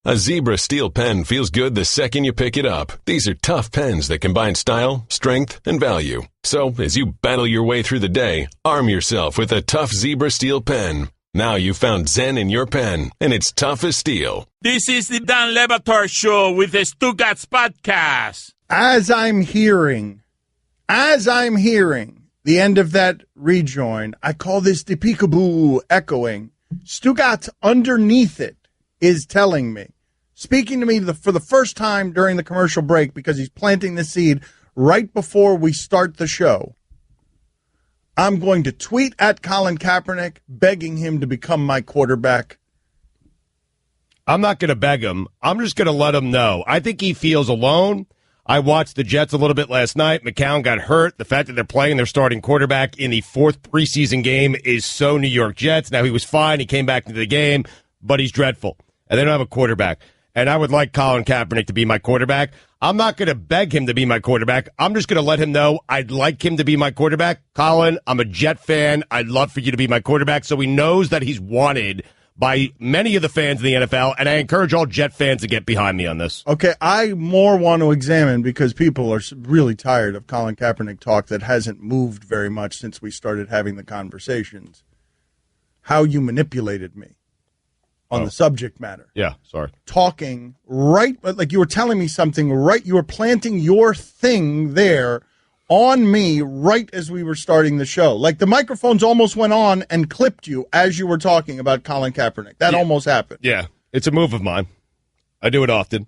A Zebra steel pen feels good the second you pick it up. These are tough pens that combine style, strength, and value. So, as you battle your way through the day, arm yourself with a tough Zebra steel pen. Now you've found Zen in your pen, and it's tough as steel. This is the Dan Le Batard Show with the Stugotz podcast. As I'm hearing the end of that rejoin, I call this the peekaboo echoing. Stugotz underneath it is telling me, speaking to me for the first time during the commercial break, because he's planting the seed right before we start the show. I'm going to tweet at Colin Kaepernick, begging him to become my quarterback. I'm not going to beg him. I'm just going to let him know. I think he feels alone. I watched the Jets a little bit last night. McCown got hurt. The fact that they're playing their starting quarterback in the fourth preseason game is so New York Jets. Now, he was fine. He came back into the game, but he's dreadful. And they don't have a quarterback. And I would like Colin Kaepernick to be my quarterback. I'm not going to beg him to be my quarterback. I'm just going to let him know I'd like him to be my quarterback. Colin, I'm a Jet fan. I'd love for you to be my quarterback. So he knows that he's wanted by many of the fans in the NFL, and I encourage all Jet fans to get behind me on this. Okay, I more want to examine, because people are really tired of Colin Kaepernick talk that hasn't moved very much since we started having the conversations, how you manipulated me on the subject matter. Yeah, sorry. Talking right, like you were telling me something right, you were planting your thing there on me right as we were starting the show. Like the microphones almost went on and clipped you as you were talking about Colin Kaepernick. That almost happened. Yeah, it's a move of mine. I do it often.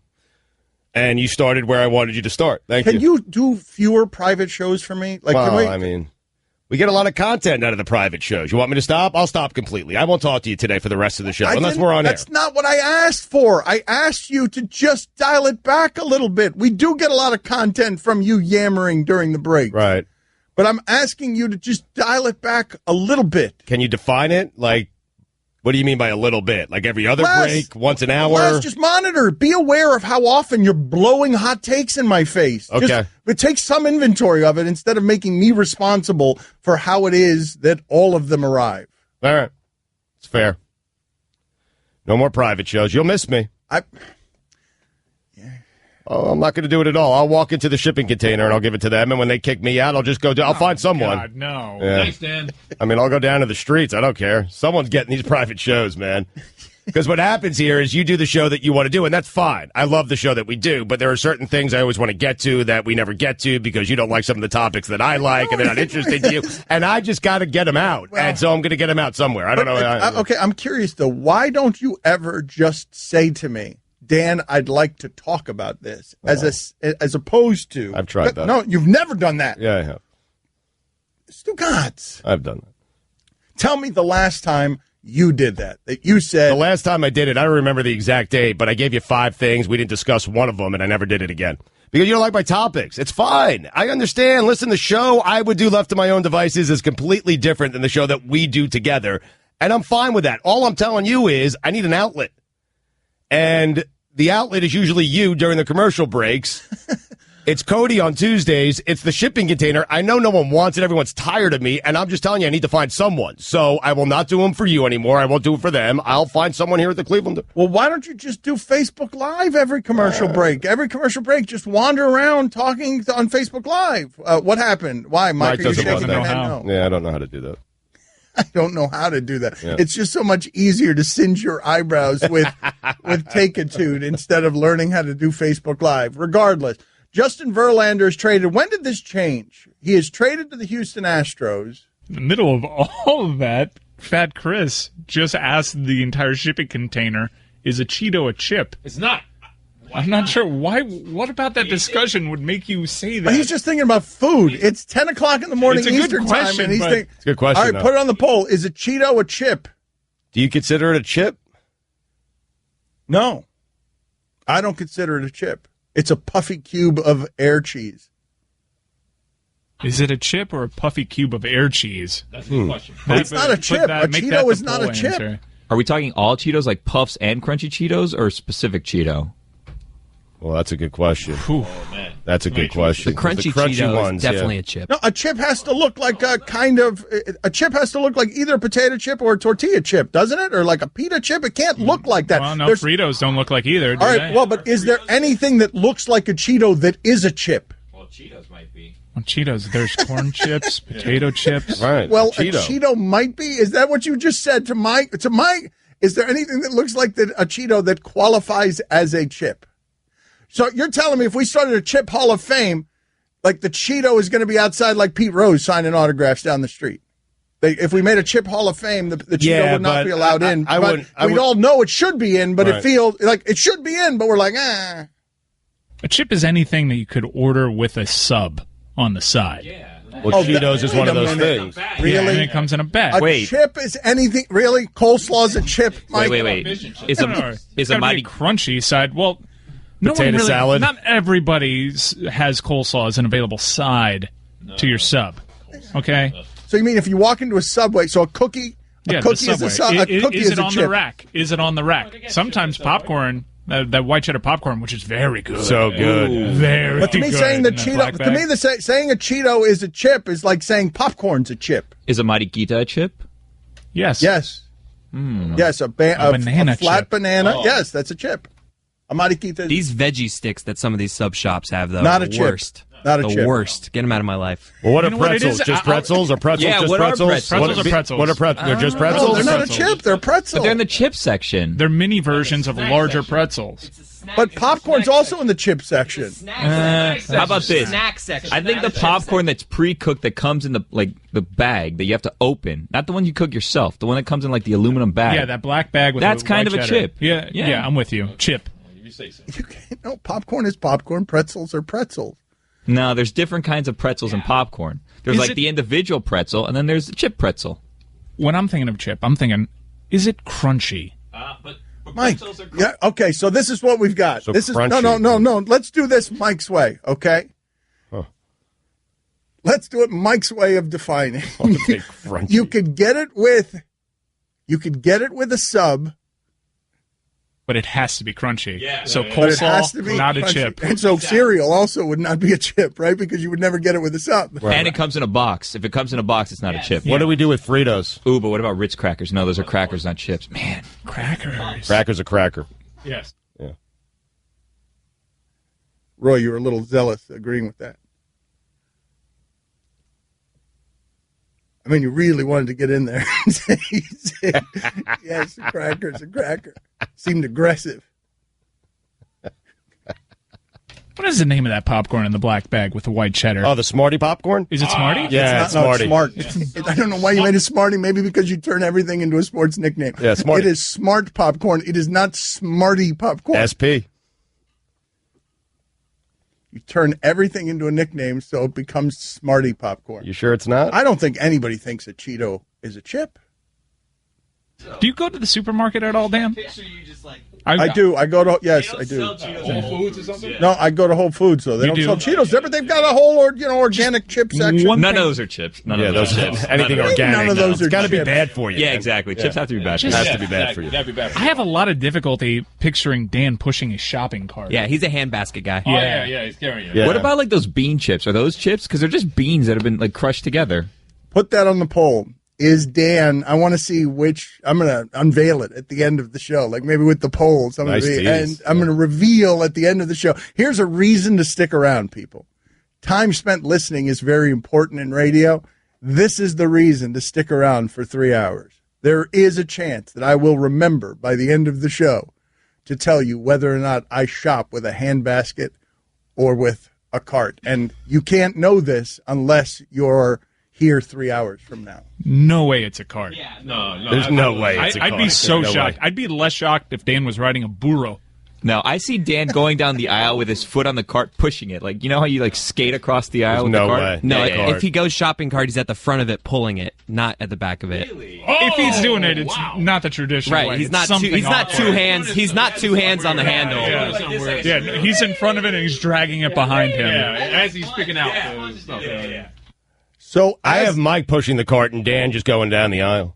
And you started where I wanted you to start. Thank you. Can you do fewer private shows for me? Like, well, we get a lot of content out of the private shows. You want me to stop? I'll stop completely. I won't talk to you today for the rest of the show, unless we're on air. That's not what I asked for. I asked you to just dial it back a little bit. We do get a lot of content from you yammering during the break. Right. But I'm asking you to just dial it back a little bit. Can you define it? Like, what do you mean by a little bit? Like every other break, once an hour? Just monitor. Be aware of how often you're blowing hot takes in my face. Okay. But take some inventory of it instead of making me responsible for how it is that all of them arrive. All right. It's fair. No more private shows. You'll miss me. I'm not going to do it at all. I'll walk into the shipping container and I'll give it to them. And when they kick me out, I'll just go. I'll find someone. God, no. Yeah. Thanks, Dan. I'll go down to the streets. I don't care. Someone's getting these private shows, man. Because what happens here is you do the show that you want to do, and that's fine. I love the show that we do, but there are certain things I always want to get to that we never get to because you don't like some of the topics that I like and they're not interested in you. And I just got to get them out. Well, and so I'm going to get them out somewhere. I don't know. Okay, I'm curious, though. Why don't you ever just say to me, Dan, I'd like to talk about this, as opposed to... I've tried that. No, you've never done that. Yeah, I have. Stugotz. I've done that. Tell me the last time you did that you said... The last time I did it, I don't remember the exact date, but I gave you 5 things. We didn't discuss one of them, and I never did it again. Because you don't like my topics. It's fine. I understand. Listen, the show I would do left to my own devices is completely different than the show that we do together, and I'm fine with that. All I'm telling you is I need an outlet. And the outlet is usually you during the commercial breaks. It's Cody on Tuesdays. It's the shipping container. I know no one wants it. Everyone's tired of me. And I'm just telling you, I need to find someone. So I will not do them for you anymore. I won't do it for them. I'll find someone here at the Cleveland. Well, why don't you just do Facebook Live every commercial break? Every commercial break, just wander around talking on Facebook Live. What happened? Why, Mike? Are you shaking your head? No. Yeah, I don't know how to do that. I don't know how to do that. Yeah. It's just so much easier to singe your eyebrows with Take-A-Tude instead of learning how to do Facebook Live. Regardless, Justin Verlander is traded. When did this change? He is traded to the Houston Astros. In the middle of all of that, Fat Chris just asked the entire shipping container, is a Cheeto a chip? It's not. I'm not sure why. What about that discussion would make you say that? He's just thinking about food. It's 10 o'clock in the morning Eastern time, and he's thinking. It's a good question. All right, put it on the poll. Is a Cheeto a chip? Do you consider it a chip? No, I don't consider it a chip. It's a puffy cube of air cheese. Is it a chip or a puffy cube of air cheese? That's the question. It's not a chip. A Cheeto is not a chip. Are we talking all Cheetos, like Puffs and Crunchy Cheetos, or specific Cheeto? Well, that's a good question. Whew. That's a good question. The crunchy Cheeto ones, is definitely a chip. No, a chip has to look like a chip has to look like either a potato chip or a tortilla chip, doesn't it? Or like a pita chip? It can't look like that. Well, no, Fritos don't look like either, do all right, they? well, but is there anything that looks like a Cheeto that is a chip? Well, Cheetos might be. On Cheetos, there's corn chips, potato chips. Right. Well, Cheeto. a Cheeto might be. Is that what you just said to my? Is there anything that looks like a Cheeto that qualifies as a chip? So you're telling me if we started a Chip Hall of Fame, like the Cheeto is going to be outside like Pete Rose signing autographs down the street? If we made a Chip Hall of Fame, the Cheeto would not be allowed in. We'd all know it should be in, but it feels like it should be in, but we're like, ah. A chip is anything that you could order with a sub on the side. Yeah. Well, Cheetos is one of those things. Really? Yeah, and it comes in a bag. A chip is anything, really? Coleslaw's a chip, Mike? Wait. Is a mighty crunchy side? Well, potato salad? Not everybody has coleslaw as an available side to your sub. Okay? So you mean if you walk into a Subway, so a cookie is a Subway. cookie is is it a on chip. the rack? Is it on the rack? Sometimes popcorn, that white cheddar popcorn, which is very good. So good. Ooh, very But to me, good saying the in that Cheeto, black to bag. me, saying a Cheeto is a chip is like saying popcorn's a chip. Is a Mariquita a chip? Yes. Yes. Yes, a banana flat chip. banana. Yes, that's a chip. A mariquita. These veggie sticks that some of these sub shops have, though, Not are a the chip. worst. Not a the chip. worst. Get them out of my life. Well, what are You know what it pretzels? is? Just pretzels? Or pretzels Yeah, just what are pretzels? pretzels? Pretzels are pretzels. What are pretzels? They're just No, pretzels? they're not a pretzels. chip. They're pretzel. But they're in the chip section. They're mini versions of larger pretzels. But popcorn's also in the chip section. How about this? Snack section. I think the popcorn that's pre-cooked that comes in the bag that you have to open, not the one you cook yourself, the one that comes in like the aluminum bag. Yeah, that black bag with That's the kind white of a cheddar. chip. Yeah, I'm with you. Chip. No, popcorn is popcorn. Pretzels are pretzels. No, there's different kinds of pretzels and popcorn. There's Is like it- the individual pretzel, and then there's the chip pretzel. When I'm thinking of chip, I'm thinking, is it crunchy? But Mike. Yeah. Okay. So this is what we've got. So this is crunchy. no. Let's do this Mike's way. Okay. Huh. Let's do it Mike's way of defining. Okay, crunchy. You could get it with a sub. But it has to be crunchy. Yeah. So But it has to coleslaw, be not a crunchy. chip. And so cereal also would not be a chip, right? Because you would never get it with a sub. And it comes in a box. If it comes in a box, it's not a chip. What do we do with Fritos? Ooh, but what about Ritz crackers? No, those are crackers, not chips. Man. Crackers. Cracker's a cracker. Yes. Roy, you were a little zealous agreeing with that. I mean, you really wanted to get in there and say, yes, a cracker's a cracker. Seemed aggressive. What is the name of that popcorn in the black bag with the white cheddar? Oh, the Smarty popcorn? Is it Smarty? Yeah, it's No, Smarty. smart. I don't know why you made it Smarty. Maybe because you turn everything into a sports nickname. Yeah, Smarty. It is smart popcorn. It is not Smarty popcorn. SP. You turn everything into a nickname so it becomes Smarty popcorn. You sure it's not? I don't think anybody thinks a Cheeto is a chip. Do you go to the supermarket at all, Dan? I do. I go to, yes, I do. Whole Foods or something? No, I go to Whole Foods, though. They You don't do? sell Cheetos there, but they've got a whole, organic chip section. one- None of those are chips. None Yeah, of those those are chips. anything None of organic. None of those It's are got to be chips. bad for you. Yeah, exactly. Chips have to be bad. It has to be bad for you. That'd be bad for I have a lot of difficulty picturing Dan pushing a shopping cart. Yeah, he's a handbasket guy. Oh, yeah, he's carrying it. Yeah. What about like those bean chips? Are those chips? Because they're just beans that have been like crushed together. Put that on the poll. Is Dan, I want to see which, I'm going to unveil it at the end of the show, like maybe with the polls. Nice tease. And I'm going to reveal at the end of the show. Here's a reason to stick around, people. Time spent listening is very important in radio. This is the reason to stick around for 3 hours. There is a chance that I will remember by the end of the show to tell you whether or not I shop with a handbasket or with a cart. And you can't know this unless you're here 3 hours from now. No way it's a cart. No. There's no way it's a I'd be cart. so There's no shocked. way. I'd be less shocked if Dan was riding a burro. No, I see Dan going down the aisle with his foot on the cart, pushing it. Like, you know how you like skate across the aisle with There's the no cart? way. No, Yeah, yeah. if he goes shopping cart, he's at the front of it pulling it, not at the back of it. If he's doing it, it's not the traditional way. Right, he's It's not two, something he's not awkward. two hands. He's not two hands on the handle. Yeah, he's in front of it and he's dragging it behind him. Yeah, as he's picking out the stuff. So I have Mike pushing the cart and Dan just going down the aisle.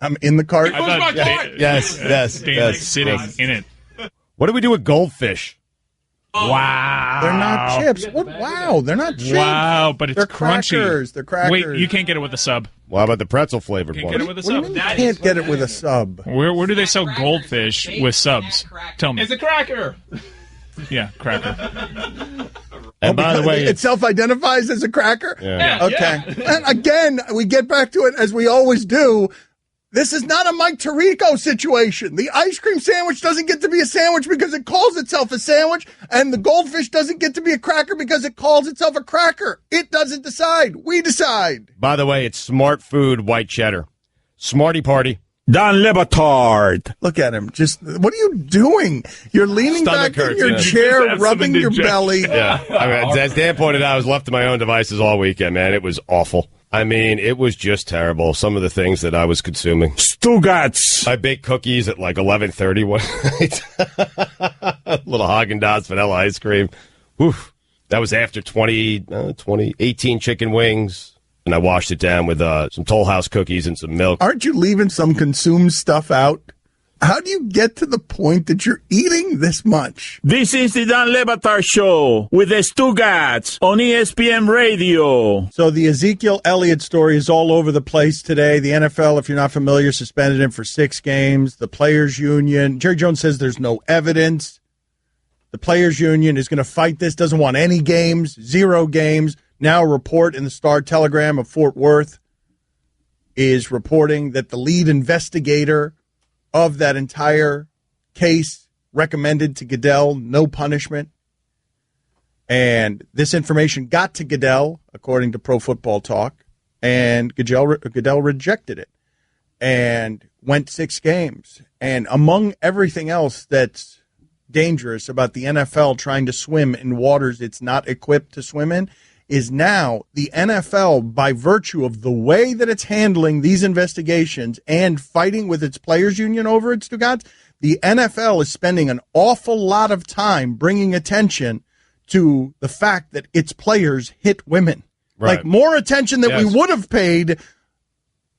I'm in the cart. I thought my cart? Yes. Dan is sitting in it. What do we do with goldfish? Wow. They're not chips. What? Wow, they're not chips. Wow, but it's they're crunchy. Crackers. They're crackers. Wait, you can't get it with a sub. Well, how about the pretzel flavored Can't one? get it with a What do you sub. mean you can't get it with a sub? Where do they sell goldfish with subs? Tell me. It's a cracker. Yeah, cracker. And by the way, it self-identifies as a cracker? Yeah. Okay. And again, we get back to it as we always do. This is not a Mike Tirico situation. The ice cream sandwich doesn't get to be a sandwich because it calls itself a sandwich, and the goldfish doesn't get to be a cracker because it calls itself a cracker. It doesn't decide. We decide. by the way, it's Smart Food white cheddar. Smarty party. Don Le Batard. Look at him. Just, what are you doing? You're leaning Stomach back in hurts, your yeah. chair, Just have rubbing some your indigestion. belly. Yeah. I mean, as Dan pointed out, I was left to my own devices all weekend, man. It was awful. I mean, it was just terrible. Some of the things that I was consuming. Stugotz. I baked cookies at like 11:30 one night. Little Haagen-Dazs vanilla ice cream. Woof. That was after 18 chicken wings. And I washed it down with some Toll House cookies and some milk. Aren't you leaving some consumed stuff out? How do you get to the point that you're eating this much? This is the Don Le Batard Show with the Stugotz on ESPN Radio. So the Ezekiel Elliott story is all over the place today. The NFL, if you're not familiar, suspended him for 6 games. The Players Union, Jerry Jones says there's no evidence. The Players Union is going to fight this, doesn't want any games, 0 games. Now a report in the Star-Telegram of Fort Worth is reporting that the lead investigator of that entire case recommended to Goodell no punishment. And this information got to Goodell, according to Pro Football Talk, and Goodell rejected it and went 6 games. And among everything else that's dangerous about the NFL trying to swim in waters it's not equipped to swim in is now the NFL, by virtue of the way that it's handling these investigations and fighting with its players union over it, Stugotz, the NFL is spending an awful lot of time bringing attention to the fact that its players hit women. Right. Like more attention that we Yes. would have paid.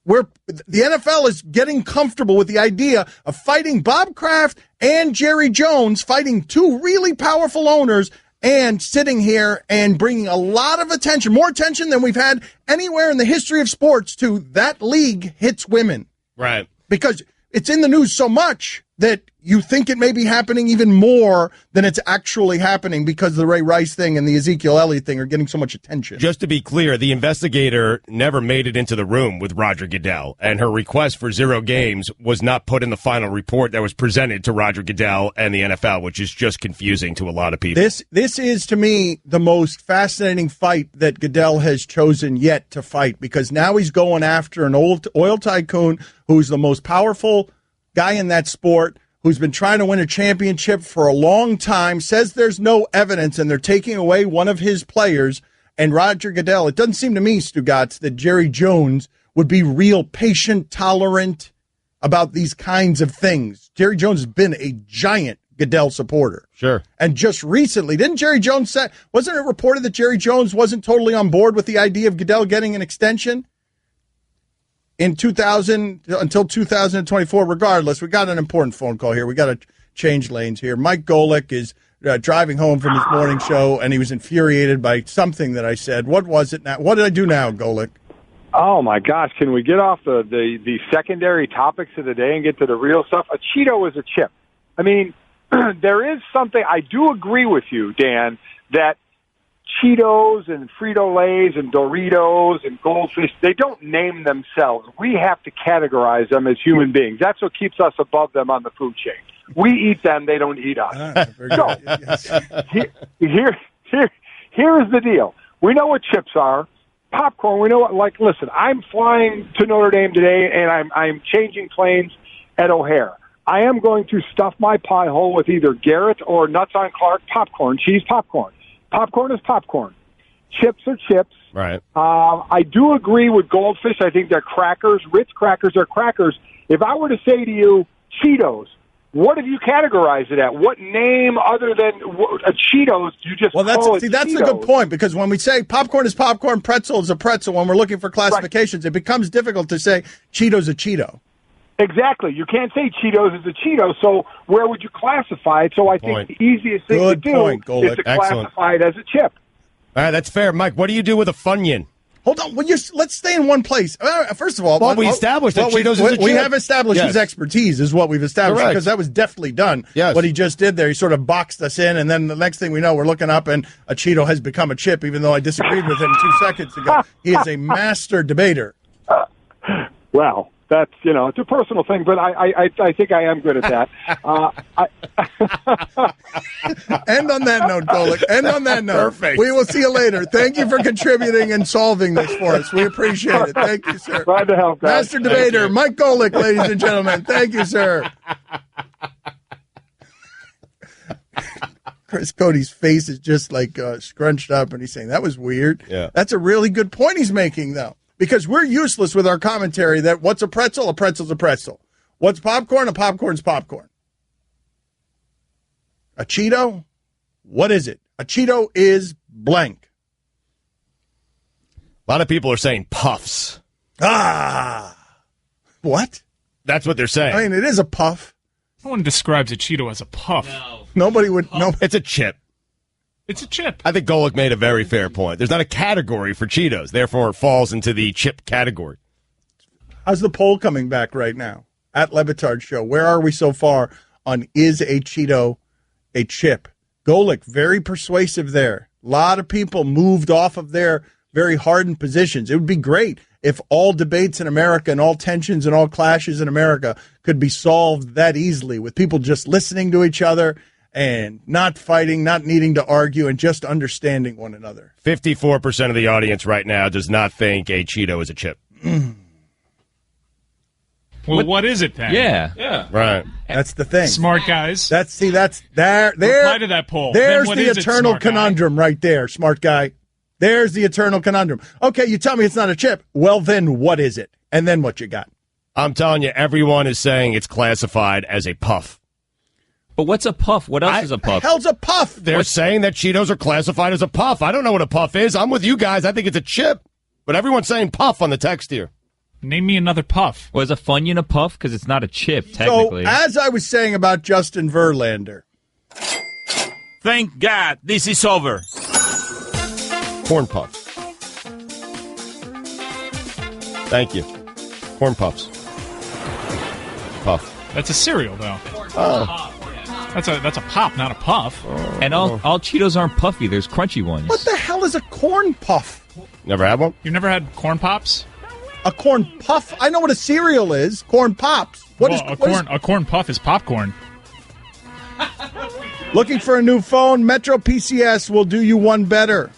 Where the NFL is getting comfortable with the idea of fighting Bob Kraft and Jerry Jones, fighting 2 really powerful owners, and sitting here and bringing a lot of attention, more attention than we've had anywhere in the history of sports, to that league hits women. Right. Because it's in the news so much that you think it may be happening even more than it's actually happening because the Ray Rice thing and the Ezekiel Elliott thing are getting so much attention. Just to be clear, the investigator never made it into the room with Roger Goodell, and her request for 0 games was not put in the final report that was presented to Roger Goodell and the NFL, which is just confusing to a lot of people. This is, to me, the most fascinating fight that Goodell has chosen yet to fight, because now he's going after an old oil tycoon who's the most powerful guy in that sport, who's been trying to win a championship for a long time, says there's no evidence, and they're taking away one of his players. And Roger Goodell, it doesn't seem to me, Stugotz, that Jerry Jones would be real patient, tolerant about these kinds of things. Jerry Jones has been a giant Goodell supporter. Sure. And just recently, didn't Jerry Jones say, wasn't it reported that Jerry Jones wasn't totally on board with the idea of Goodell getting an extension in 2000 until 2024? Regardless, we got an important phone call here. We got to change lanes here. Mike Golic is driving home from his morning show, and he was infuriated by something that I said. What was it now? What did I do now, Golic? Oh, my gosh. Can we get off the secondary topics of the day and get to the real stuff? A Cheeto is a chip. I mean, there is something, I do agree with you, Dan, that Cheetos and Frito-Lays and Doritos and Goldfish, they don't name themselves. We have to categorize them as human beings. That's what keeps us above them on the food chain. We eat them, they don't eat us. So, here is the deal. We know what chips are. Popcorn, we know what, like, listen, I'm flying to Notre Dame today, and I'm changing planes at O'Hare. I am going to stuff my pie hole with either Garrett or Nuts on Clark popcorn, cheese popcorn. Popcorn is popcorn. Chips are chips. Right. I do agree with Goldfish. I think they're crackers. Ritz crackers are crackers. If I were to say to you, Cheetos, what have you categorized it at? What name other than Cheetos do you just call it that's Cheetos? a good point, because when we say popcorn is popcorn, pretzel is a pretzel, when we're looking for classifications, It becomes difficult to say Cheeto's a Cheeto. Exactly. You can't say Cheetos is a Cheeto, so where would you classify it? So I think the easiest thing to do is to classify it as a chip. All right, that's fair. Mike, what do you do with a Funyun? Hold on. Let's stay in one place. First of all, we established that Cheetos is a chip. We have established his expertise is what we've established, because that was deftly done. Yes. What he just did there, he sort of boxed us in, and then the next thing we know, we're looking up, and a Cheeto has become a chip, even though I disagreed with him 2 seconds ago. He is a master debater. Well, that's, it's a personal thing, but I think I am good at that. End on that note, Golic. End on that note. Perfect. We will see you later. Thank you for contributing and solving this for us. We appreciate it. Thank you, sir. Glad to help, guys. Master debater, Mike Golic, ladies and gentlemen. Thank you, sir. Chris Cody's face is just like scrunched up, and he's saying, that was weird. Yeah. That's a really good point he's making, though. Because we're useless with our commentary that what's a pretzel? A pretzel's a pretzel. What's popcorn? A popcorn's popcorn. A Cheeto? What is it? A Cheeto is blank. A lot of people are saying puffs. What? That's what they're saying. I mean, it is a puff. No one describes a Cheeto as a puff. No. Nobody would. No. It's a chip. It's a chip. I think Golic made a very fair point. There's not a category for Cheetos. Therefore, it falls into the chip category. How's the poll coming back right now? At Batard Show. Where are we so far on is a Cheeto a chip? Golic, very persuasive there. A lot of people moved off of their very hardened positions. It would be great if all debates in America and all tensions and all clashes in America could be solved that easily, with people just listening to each other and not fighting, not needing to argue, and just understanding one another. 54% of the audience right now does not think a Cheeto is a chip. Well, what is it then? Yeah. Right. That's the thing. Smart guys. That's there. Reply to that poll. There's Then what the is it, eternal smart guy? conundrum right there, smart guy. There's the eternal conundrum. Okay, you tell me it's not a chip. Well, then what is it? And then what you got? I'm telling you, everyone is saying it's classified as a puff. But what's a puff? What else is a puff? Hell's a puff. They're saying that Cheetos are classified as a puff. I don't know what a puff is. I'm with you guys. I think it's a chip. But everyone's saying puff on the text here. Name me another puff. Was a Funyun a puff? Because it's not a chip, technically. So, as I was saying about Justin Verlander. Thank God this is over. Corn puffs. Thank you. Corn puffs. Puff. That's a cereal, though. Oh. That's a pop, not a puff. And all Cheetos aren't puffy. There's crunchy ones. What the hell is a corn puff? Never had one? You've never had corn pops? A corn puff? I know what a cereal is. Corn pops. A corn puff is popcorn. Looking for a new phone? Metro PCS will do you one better.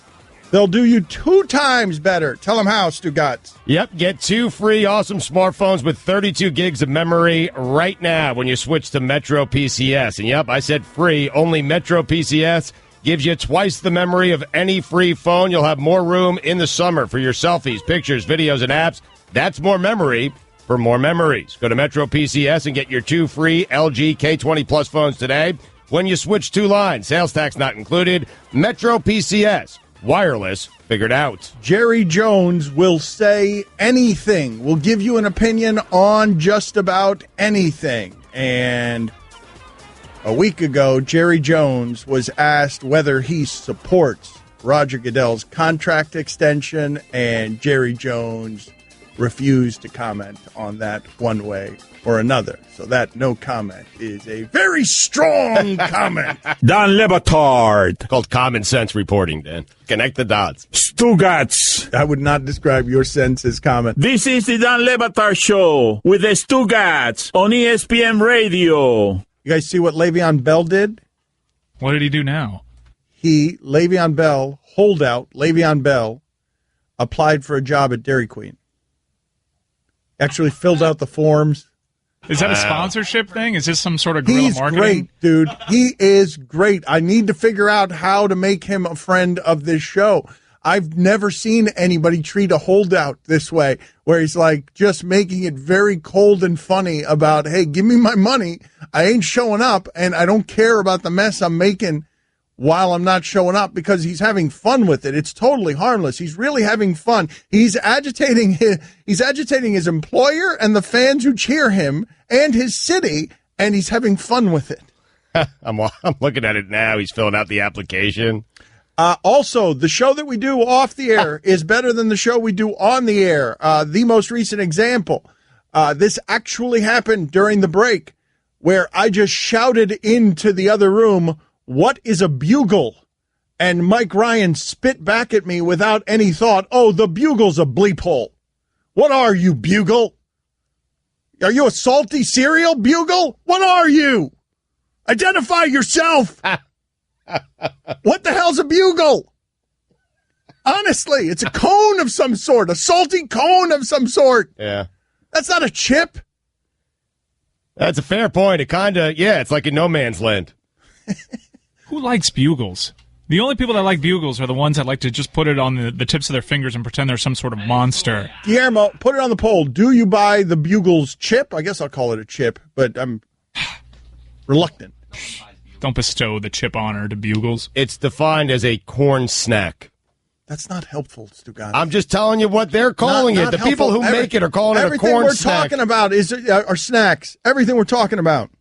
They'll do you 2 times better. Tell them how, Stugotz. Yep, get 2 free awesome smartphones with 32 gigs of memory right now when you switch to Metro PCS. And yep, I said free. Only Metro PCS gives you twice the memory of any free phone. You'll have more room in the summer for your selfies, pictures, videos, and apps. That's more memory for more memories. Go to Metro PCS and get your 2 free LG K20 Plus phones today when you switch 2 lines. Sales tax not included. Metro PCS. Wireless figured out. Jerry Jones will say anything, will give you an opinion on just about anything. And a week ago, Jerry Jones was asked whether he supports Roger Goodell's contract extension, and Jerry Jones refused to comment on that one way or another. So that no comment is a very strong comment. Dan Le Batard. Called common sense reporting, Dan. Connect the dots. Stugotz. I would not describe your sense as comment. This is the Dan Le Batard Show with the Stugotz on ESPN Radio. You guys see what Le'Veon Bell did? What did he do now? Le'Veon Bell, holdout, Le'Veon Bell, applied for a job at Dairy Queen. Actually filled out the forms. Is that a sponsorship thing? Is this some sort of guerrilla marketing? He's great, dude. He is great. I need to figure out how to make him a friend of this show. I've never seen anybody treat a holdout this way, where he's like just making it very cold and funny about, hey, give me my money. I ain't showing up, and I don't care about the mess I'm making while I'm not showing up because he's having fun with it. It's totally harmless. He's really having fun. He's agitating his employer and the fans who cheer him and his city, and he's having fun with it. I'm looking at it now. He's filling out the application. Also, the show that we do off the air is better than the show we do on the air. The most recent example, this actually happened during the break where I just shouted into the other room, "What is a bugle?" And Mike Ryan spit back at me without any thought, "Oh, the bugle's a bleep hole." What are you, bugle? Are you a salty cereal, bugle? What are you? Identify yourself. What the hell's a bugle? Honestly, it's a cone of some sort, a salty cone of some sort. Yeah. That's not a chip. That's a fair point. It kind of, it's like in no man's land. Who likes bugles? The only people that like bugles are the ones that like to just put it on the tips of their fingers and pretend they're some sort of monster. Guillermo, put it on the poll. Do you buy the bugles chip? I guess I'll call it a chip, but I'm reluctant. Don't bestow the chip honor to bugles. It's defined as a corn snack. That's not helpful, Stugotz. I'm just telling you what they're calling it. The people who make it are calling it a corn snack. Everything we're talking about are snacks. Everything we're talking about.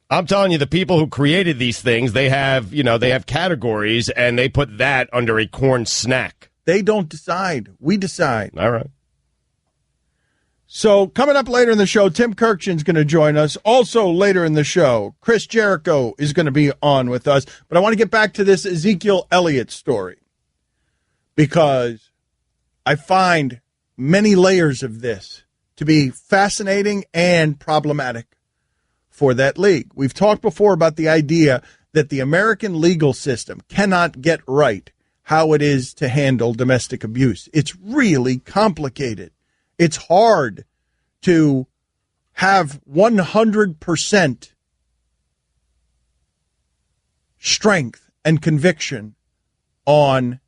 I'm telling you, the people who created these things, they have categories, and they put that under a corn snack. They don't decide. We decide. All right. So coming up later in the show, Tim Kurkjian's going to join us. Also later in the show, Chris Jericho is going to be on with us. But I want to get back to this Ezekiel Elliott story because I find many layers of this to be fascinating and problematic for that league. We've talked before about the idea that the American legal system cannot get right how it is to handle domestic abuse. It's really complicated. It's hard to have 100% strength and conviction on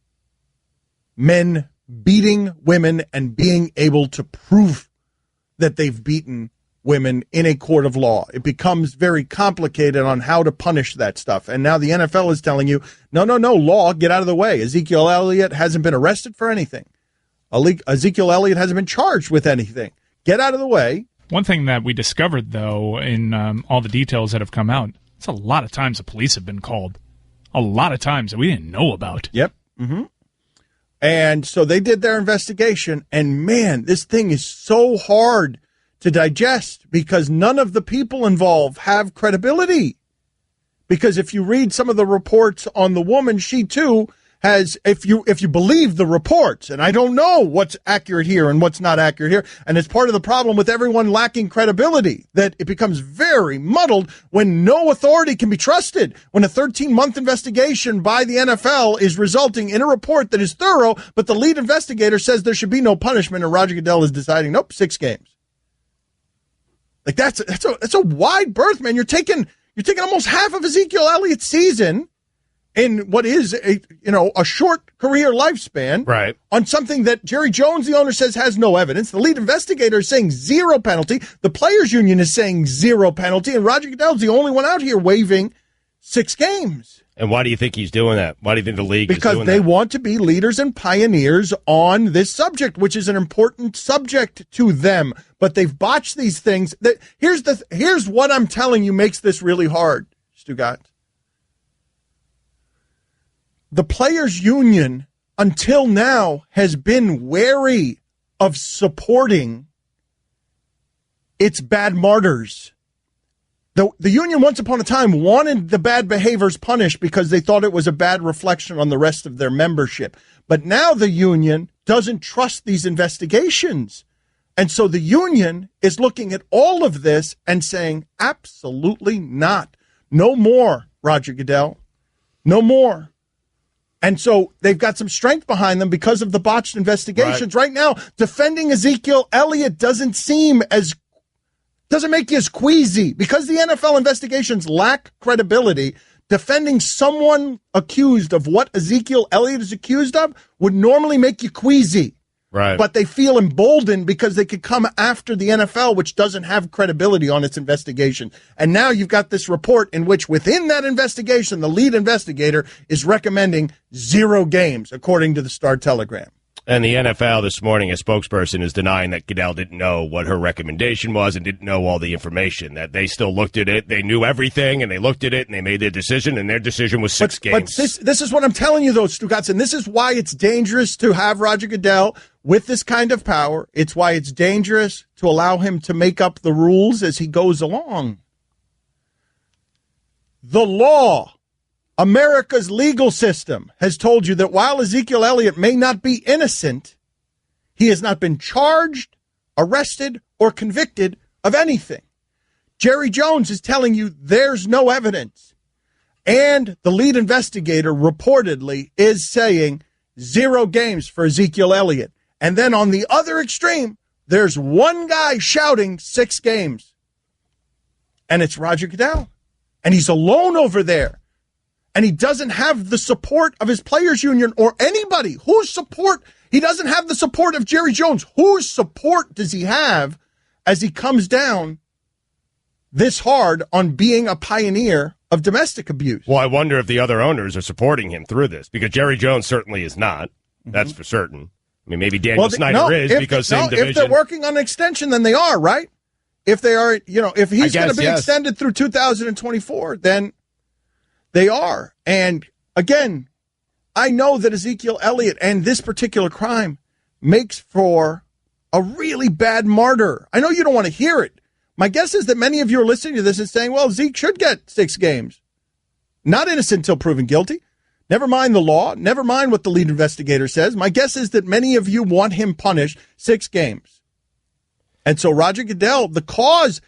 men beating women and being able to prove that they've beaten women in a court of law. It becomes very complicated on how to punish that stuff. And now the NFL is telling you, no, law, get out of the way. Ezekiel Elliott hasn't been arrested for anything. Ezekiel Elliott hasn't been charged with anything. Get out of the way. One thing that we discovered, though, in all the details that have come out, it's a lot of times the police have been called. A lot of times that we didn't know about. Yep. Mm-hmm. And so they did their investigation, and man, this thing is so hard to digest because none of the people involved have credibility. Because if you read some of the reports on the woman, she too has, if you believe the reports, and I don't know what's accurate here and what's not accurate here, and it's part of the problem with everyone lacking credibility, that it becomes very muddled when no authority can be trusted, when a 13-month investigation by the NFL is resulting in a report that is thorough, but the lead investigator says there should be no punishment, and Roger Goodell is deciding, nope, 6 games. Like that's a wide berth, man. You're taking almost half of Ezekiel Elliott's season in what is a short career lifespan, right, on something that Jerry Jones, the owner, says has no evidence. The lead investigator is saying 0 penalty. The players union is saying 0 penalty, and Roger Goodell's the only one out here waiving 6 games. And why do you think he's doing that? Why do you think the league is doing that? Because they want to be leaders and pioneers on this subject, which is an important subject to them. But they've botched these things. Here's what I'm telling you makes this really hard, Stugotz. The players union, until now, has been wary of supporting its bad martyrs. The union once upon a time wanted the bad behaviors punished because they thought it was a bad reflection on the rest of their membership. But now the union doesn't trust these investigations. And so the union is looking at all of this and saying, absolutely not. No more, Roger Goodell. No more. And so they've got some strength behind them because of the botched investigations. Right now, defending Ezekiel Elliott doesn't make you as queasy. Because the NFL investigations lack credibility, defending someone accused of what Ezekiel Elliott is accused of would normally make you queasy. Right. But they feel emboldened because they could come after the NFL, which doesn't have credibility on its investigation. And now you've got this report in which within that investigation, the lead investigator is recommending 0 games, according to the Star-Telegram. And the NFL this morning, a spokesperson is denying that Goodell didn't know what her recommendation was and didn't know all the information, that they still looked at it. They knew everything, and they looked at it, and they made their decision, and their decision was 6 games. But this is what I'm telling you, though, Stugotz, and this is why it's dangerous to have Roger Goodell with this kind of power. It's why it's dangerous to allow him to make up the rules as he goes along. The law, America's legal system, has told you that while Ezekiel Elliott may not be innocent, he has not been charged, arrested, or convicted of anything. Jerry Jones is telling you there's no evidence. And the lead investigator reportedly is saying 0 games for Ezekiel Elliott. And then on the other extreme, there's one guy shouting 6 games. And it's Roger Goodell. And he's alone over there. And he doesn't have the support of his players union or anybody. Whose support? He doesn't have the support of Jerry Jones. Whose support does he have as he comes down this hard on being a pioneer of domestic abuse? Well, I wonder if the other owners are supporting him through this, because Jerry Jones certainly is not. That's for certain. I mean, maybe Daniel Snyder is, same division. If they're working on an extension, then they are, right? If they are, if he's going to be extended through 2024, then they are. And again, I know that Ezekiel Elliott and this particular crime makes for a really bad martyr. I know you don't want to hear it. My guess is that many of you are listening to this and saying, well, Zeke should get 6 games. Not innocent until proven guilty. Never mind the law. Never mind what the lead investigator says. My guess is that many of you want him punished 6 games. And so Roger Goodell, the cause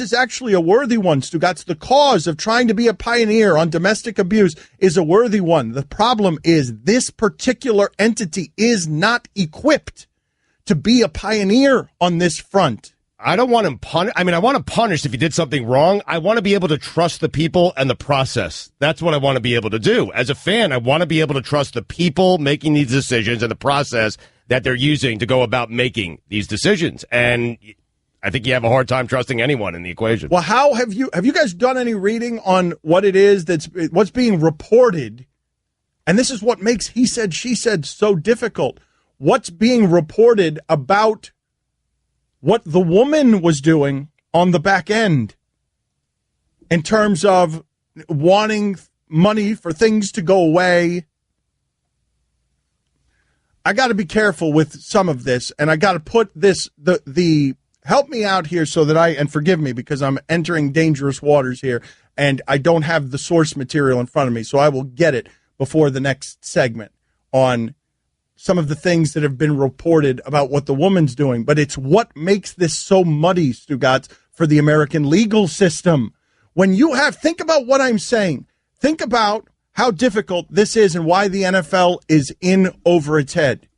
is actually a worthy one, Stugotz. The cause of trying to be a pioneer on domestic abuse is a worthy one. The problem is this particular entity is not equipped to be a pioneer on this front. I don't want him punished. I mean, I want him punished if he did something wrong. I want to be able to trust the people and the process. That's what I want to be able to do. As a fan, I want to be able to trust the people making these decisions and the process that they're using to go about making these decisions. And I think you have a hard time trusting anyone in the equation. Well, how have you guys done any reading on what it is what's being reported? And this is what makes he said, she said so difficult. What's being reported about what the woman was doing on the back end in terms of wanting money for things to go away. I got to be careful with some of this, and I got to put this, the help me out here so that and forgive me because I'm entering dangerous waters here, and I don't have the source material in front of me, so I will get it before the next segment on some of the things that have been reported about what the woman's doing. But it's what makes this so muddy, Stugotz, for the American legal system. When you think about what I'm saying, think about how difficult this is and why the NFL is in over its head.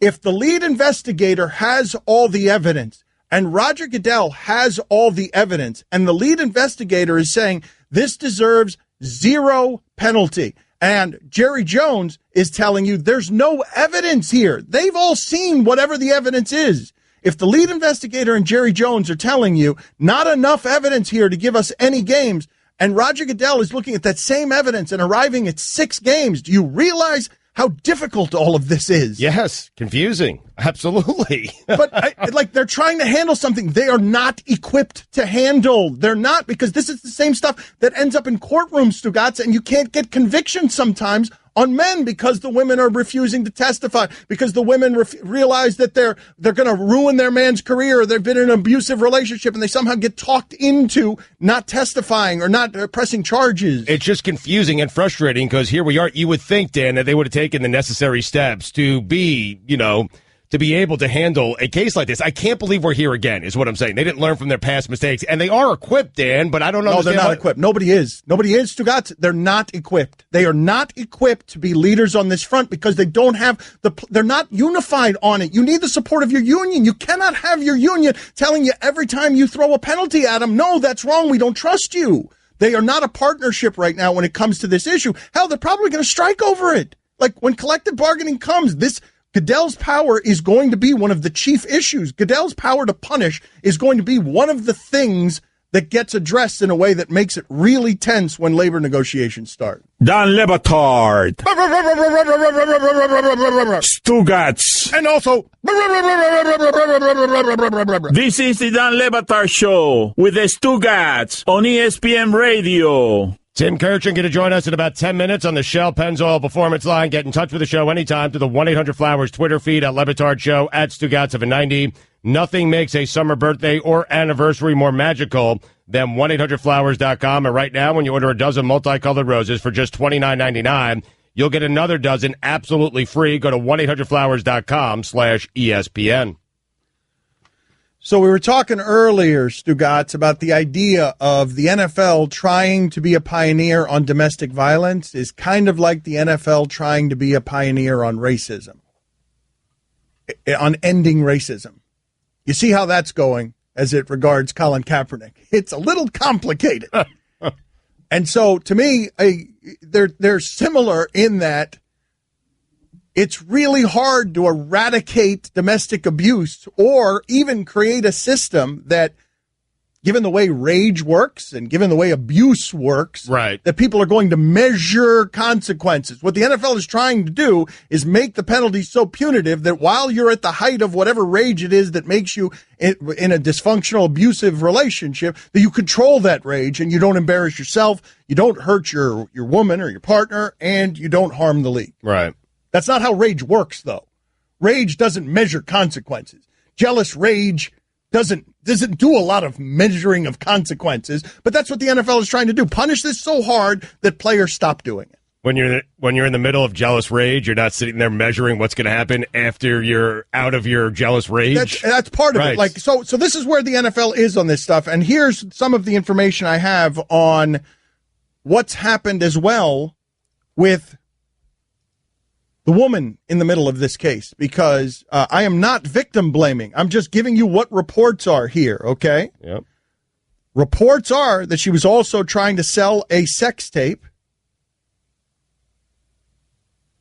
If the lead investigator has all the evidence and Roger Goodell has all the evidence and the lead investigator is saying this deserves 0 penalty, and Jerry Jones is telling you there's no evidence here. They've all seen whatever the evidence is. If the lead investigator and Jerry Jones are telling you not enough evidence here to give us any games, and Roger Goodell is looking at that same evidence and arriving at 6 games, do you realize how difficult all of this is? Yes, confusing. Absolutely. But they're trying to handle something they are not equipped to handle. They're not, because this is the same stuff that ends up in courtrooms, Stugotz, and you can't get convictions sometimes on men because the women are refusing to testify, because the women realize that they're going to ruin their man's career, or they've been in an abusive relationship, and they somehow get talked into not testifying or not pressing charges. It's just confusing and frustrating because here we are. You would think, Dan, that they would have taken the necessary steps to be, to be able to handle a case like this. I can't believe we're here again, is what I'm saying. They didn't learn from their past mistakes, and they are equipped, Dan, but I don't know. No, they're not equipped. Nobody is, Stugotz. They're not equipped. They are not equipped to be leaders on this front because they don't have they're not unified on it. You need the support of your union. You cannot have your union telling you every time you throw a penalty at them, no, that's wrong, we don't trust you. They are not a partnership right now when it comes to this issue. Hell, they're probably going to strike over it. Like when collective bargaining comes, this Goodell's power is going to be one of the chief issues. Goodell's power to punish is going to be one of the things that gets addressed in a way that makes it really tense when labor negotiations start. Dan Le Batard. Stugotz. And also, This is the Dan Le Batard Show with the Stugotz on ESPN Radio. Tim Kurkjian going to join us in about 10 minutes on the Shell Pennzoil Performance Line. Get in touch with the show anytime through the 1-800-Flowers Twitter feed at Le Batard Show at Stugotz790. Nothing makes a summer birthday or anniversary more magical than 1-800-Flowers.com. And right now, when you order a dozen multicolored roses for just $29.99, you'll get another dozen absolutely free. Go to 1-800-Flowers.com/ESPN. So we were talking earlier, Stugotz, about the idea of the NFL trying to be a pioneer on domestic violence is kind of like the NFL trying to be a pioneer on racism, on ending racism. You see how that's going as it regards Colin Kaepernick. It's a little complicated. And so to me, they're similar in that it's really hard to eradicate domestic abuse or even create a system that, given the way rage works and given the way abuse works, right, that people are going to measure consequences. What the NFL is trying to do is make the penalties so punitive that while you're at the height of whatever rage it is that makes you in a dysfunctional, abusive relationship, that you control that rage and you don't embarrass yourself, you don't hurt your woman or your partner, and you don't harm the league. Right. That's not how rage works, though. Rage doesn't measure consequences. Jealous rage doesn't do a lot of measuring of consequences, but that's what the NFL is trying to do. Punish this so hard that players stop doing it. When you're in the middle of jealous rage, you're not sitting there measuring what's going to happen after you're out of your jealous rage. That's part of right. it. Like so this is where the NFL is on this stuff, and here's some of the information I have on what's happened as well with the woman in the middle of this case, because I am not victim blaming. I'm just giving you what reports are here, okay? Yep. Reports are that she was also trying to sell a sex tape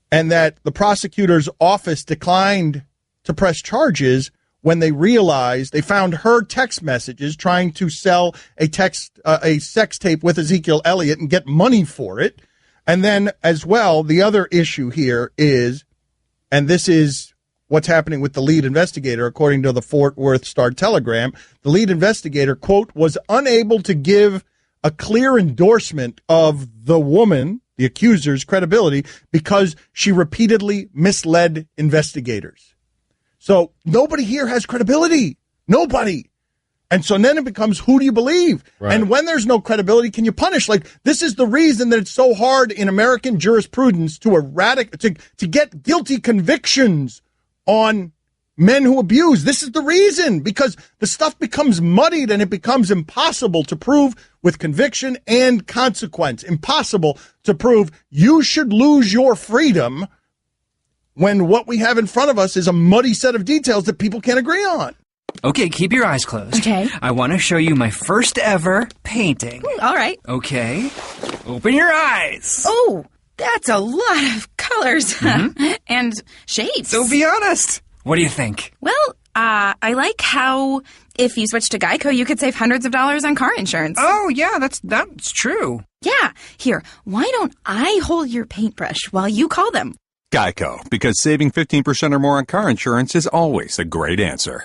and that the prosecutor's office declined to press charges when they realized they found her text messages trying to sell a sex tape with Ezekiel Elliott and get money for it. And then, as well, the other issue here is, and this is what's happening with the lead investigator, according to the Fort Worth Star-Telegram, the lead investigator, quote, was unable to give a clear endorsement of the woman, the accuser's credibility, because she repeatedly misled investigators. So nobody here has credibility. Nobody. And so then it becomes, who do you believe? Right. And when there's no credibility, can you punish? Like, this is the reason that it's so hard in American jurisprudence to get guilty convictions on men who abuse. This is the reason, because the stuff becomes muddied and it becomes impossible to prove with conviction and consequence. Impossible to prove. You should lose your freedom when what we have in front of us is a muddy set of details that people can't agree on. Okay, keep your eyes closed. Okay. I want to show you my first ever painting. All right. Okay. Open your eyes. Oh, that's a lot of colors and shapes. So be honest. What do you think? Well, I like how if you switch to Geico, you could save hundreds of dollars on car insurance. Oh, yeah, that's true. Yeah. Here, why don't I hold your paintbrush while you call them? Geico, because saving 15% or more on car insurance is always a great answer.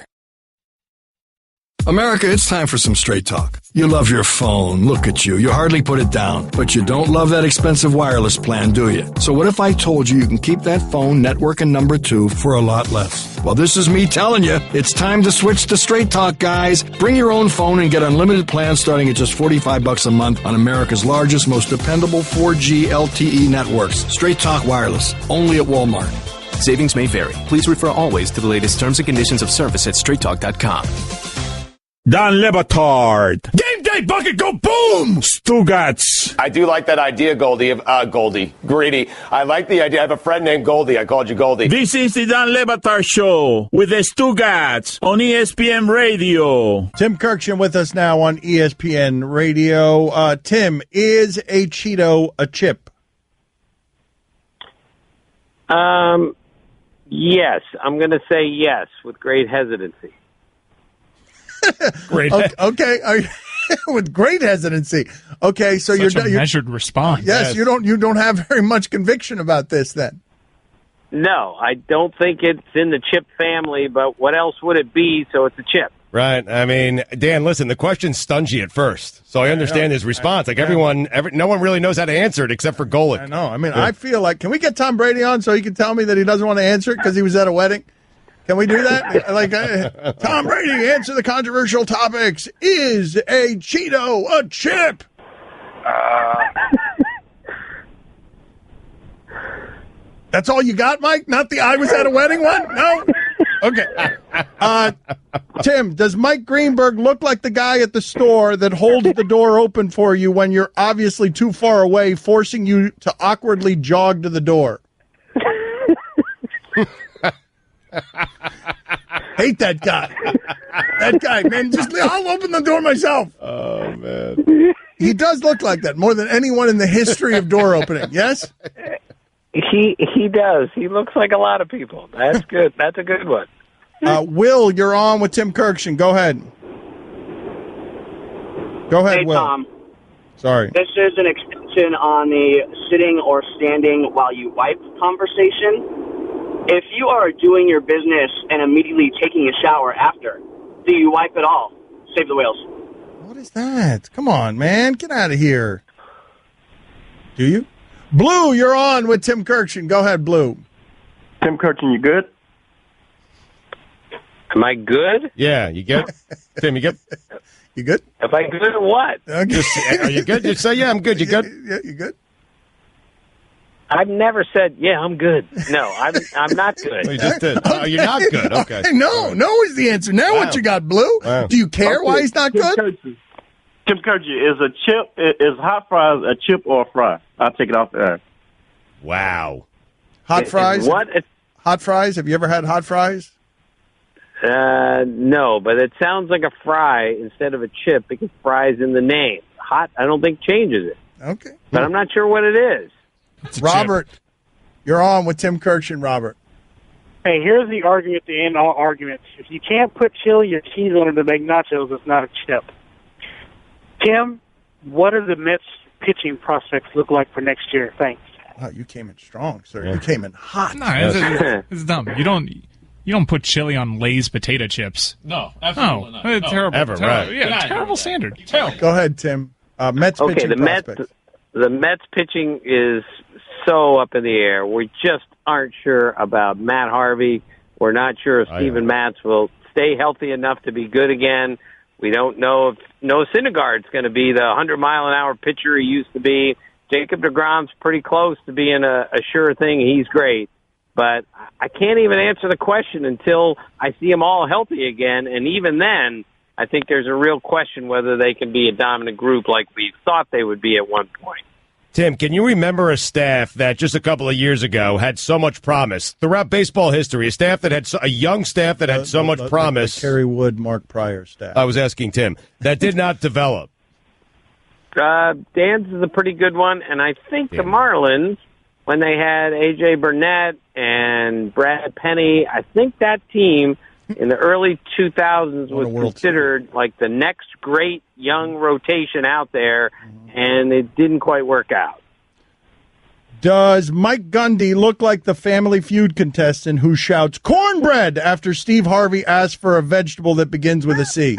America, it's time for some straight talk. You love your phone. Look at you. You hardly put it down. But you don't love that expensive wireless plan, do you? So what if I told you can keep that phone, network, and number 2 for a lot less? Well, this is me telling you. It's time to switch to Straight Talk, guys. Bring your own phone and get unlimited plans starting at just $45 a month on America's largest, most dependable 4G LTE networks. Straight Talk Wireless. Only at Walmart. Savings may vary. Please refer always to the latest terms and conditions of service at straighttalk.com. Dan Le Batard. Game day bucket, go boom! Stugotz. I do like that idea, Goldie. Greedy. I like the idea. I have a friend named Goldie. I called you Goldie. This is the Dan Le Batard Show with the Stugotz on ESPN Radio. Tim Kurkjian with us now on ESPN Radio. Tim, is a Cheeto a chip? Yes, I'm going to say yes with great hesitancy. Great. Okay. With great hesitancy. Okay, so Such you're a measured response. Yes, you don't have very much conviction about this then. No, I don't think it's in the chip family, but what else would it be? So it's a chip. Right. I mean, Dan, listen, the question's stungy at first, so I understand his response. Like no one really knows how to answer it except for Golic. I know. I mean, I feel like, can we get Tom Brady on so he can tell me that he doesn't want to answer it because he was at a wedding? Can we do that? Tom Brady, answer the controversial topics. Is a Cheeto a chip? That's all you got, Mike? Not the I was at a wedding one? No? Okay. Tim, does Mike Greenberg look like the guy at the store that holds the door open for you when you're obviously too far away, forcing you to awkwardly jog to the door? Hate that guy. That guy, man. I'll open the door myself. Oh, man. He does look like that more than anyone in the history of door opening. Yes? He does. He looks like a lot of people. That's good. That's a good one. Will, you're on with Tim Kurkjian. Go ahead. Go ahead, hey, Will. Tom. Sorry. This is an extension on the sitting or standing while you wipe conversation. If you are doing your business and immediately taking a shower after, do you wipe at all? Save the whales. What is that? Come on, man. Get out of here. Do you? Blue, you're on with Tim Kurkjian. Go ahead, Blue. Tim Kurkjian, you good? Am I good? Yeah, you good? Tim, you good? You good? Am I good at what? Okay. Are you good? Just say, yeah, I'm good. You good? Yeah, you good? I've never said, yeah, I'm good. No, I'm not good. You just did. Oh, you're not good. Okay. No is the answer. Now what you got, Blue? Wow. Do you care why he's not good? Tim Kurkjian, is hot fries a chip or a fry? I'll take it off the air. Wow. Hot fries? What? Hot fries? Have you ever had hot fries? No, but it sounds like a fry instead of a chip because fry's in the name. Hot, I don't think changes it. Okay. But I'm not sure what it is. Robert, you're on with Tim Kurkjian, Robert. Hey, here's the argument to end all arguments. If you can't put chili or cheese on it to make nachos, it's not a chip. Tim, what do the Mets pitching prospects look like for next year? Thanks. Wow, you came in strong, sir. You came in hot. No, it's dumb. You don't put chili on Lay's potato chips. No, absolutely not. It's terrible. Ever, terrible. right. Yeah, terrible standard. Go ahead, Tim. Mets pitching prospects. The Mets pitching is so up in the air. We just aren't sure about Matt Harvey. We're not sure if Steven Matz will stay healthy enough to be good again. We don't know if Noah Syndergaard's going to be the 100-mile-an-hour pitcher he used to be. Jacob deGrom's pretty close to being a sure thing. He's great. But I can't even answer the question until I see them all healthy again. And even then, I think there's a real question whether they can be a dominant group like we thought they would be at one point. Tim, can you remember a staff that just a couple of years ago had so much promise throughout baseball history? A staff that had a young staff that had so much promise. The Kerry Wood, Mark Pryor staff. I was asking Tim that did not develop. Dan's is a pretty good one, and I think the Marlins, when they had A.J. Burnett and Brad Penny, I think that team in the early 2000s was considered like the next great young rotation out there, and it didn't quite work out. Does Mike Gundy look like the Family Feud contestant who shouts cornbread after Steve Harvey asks for a vegetable that begins with a C?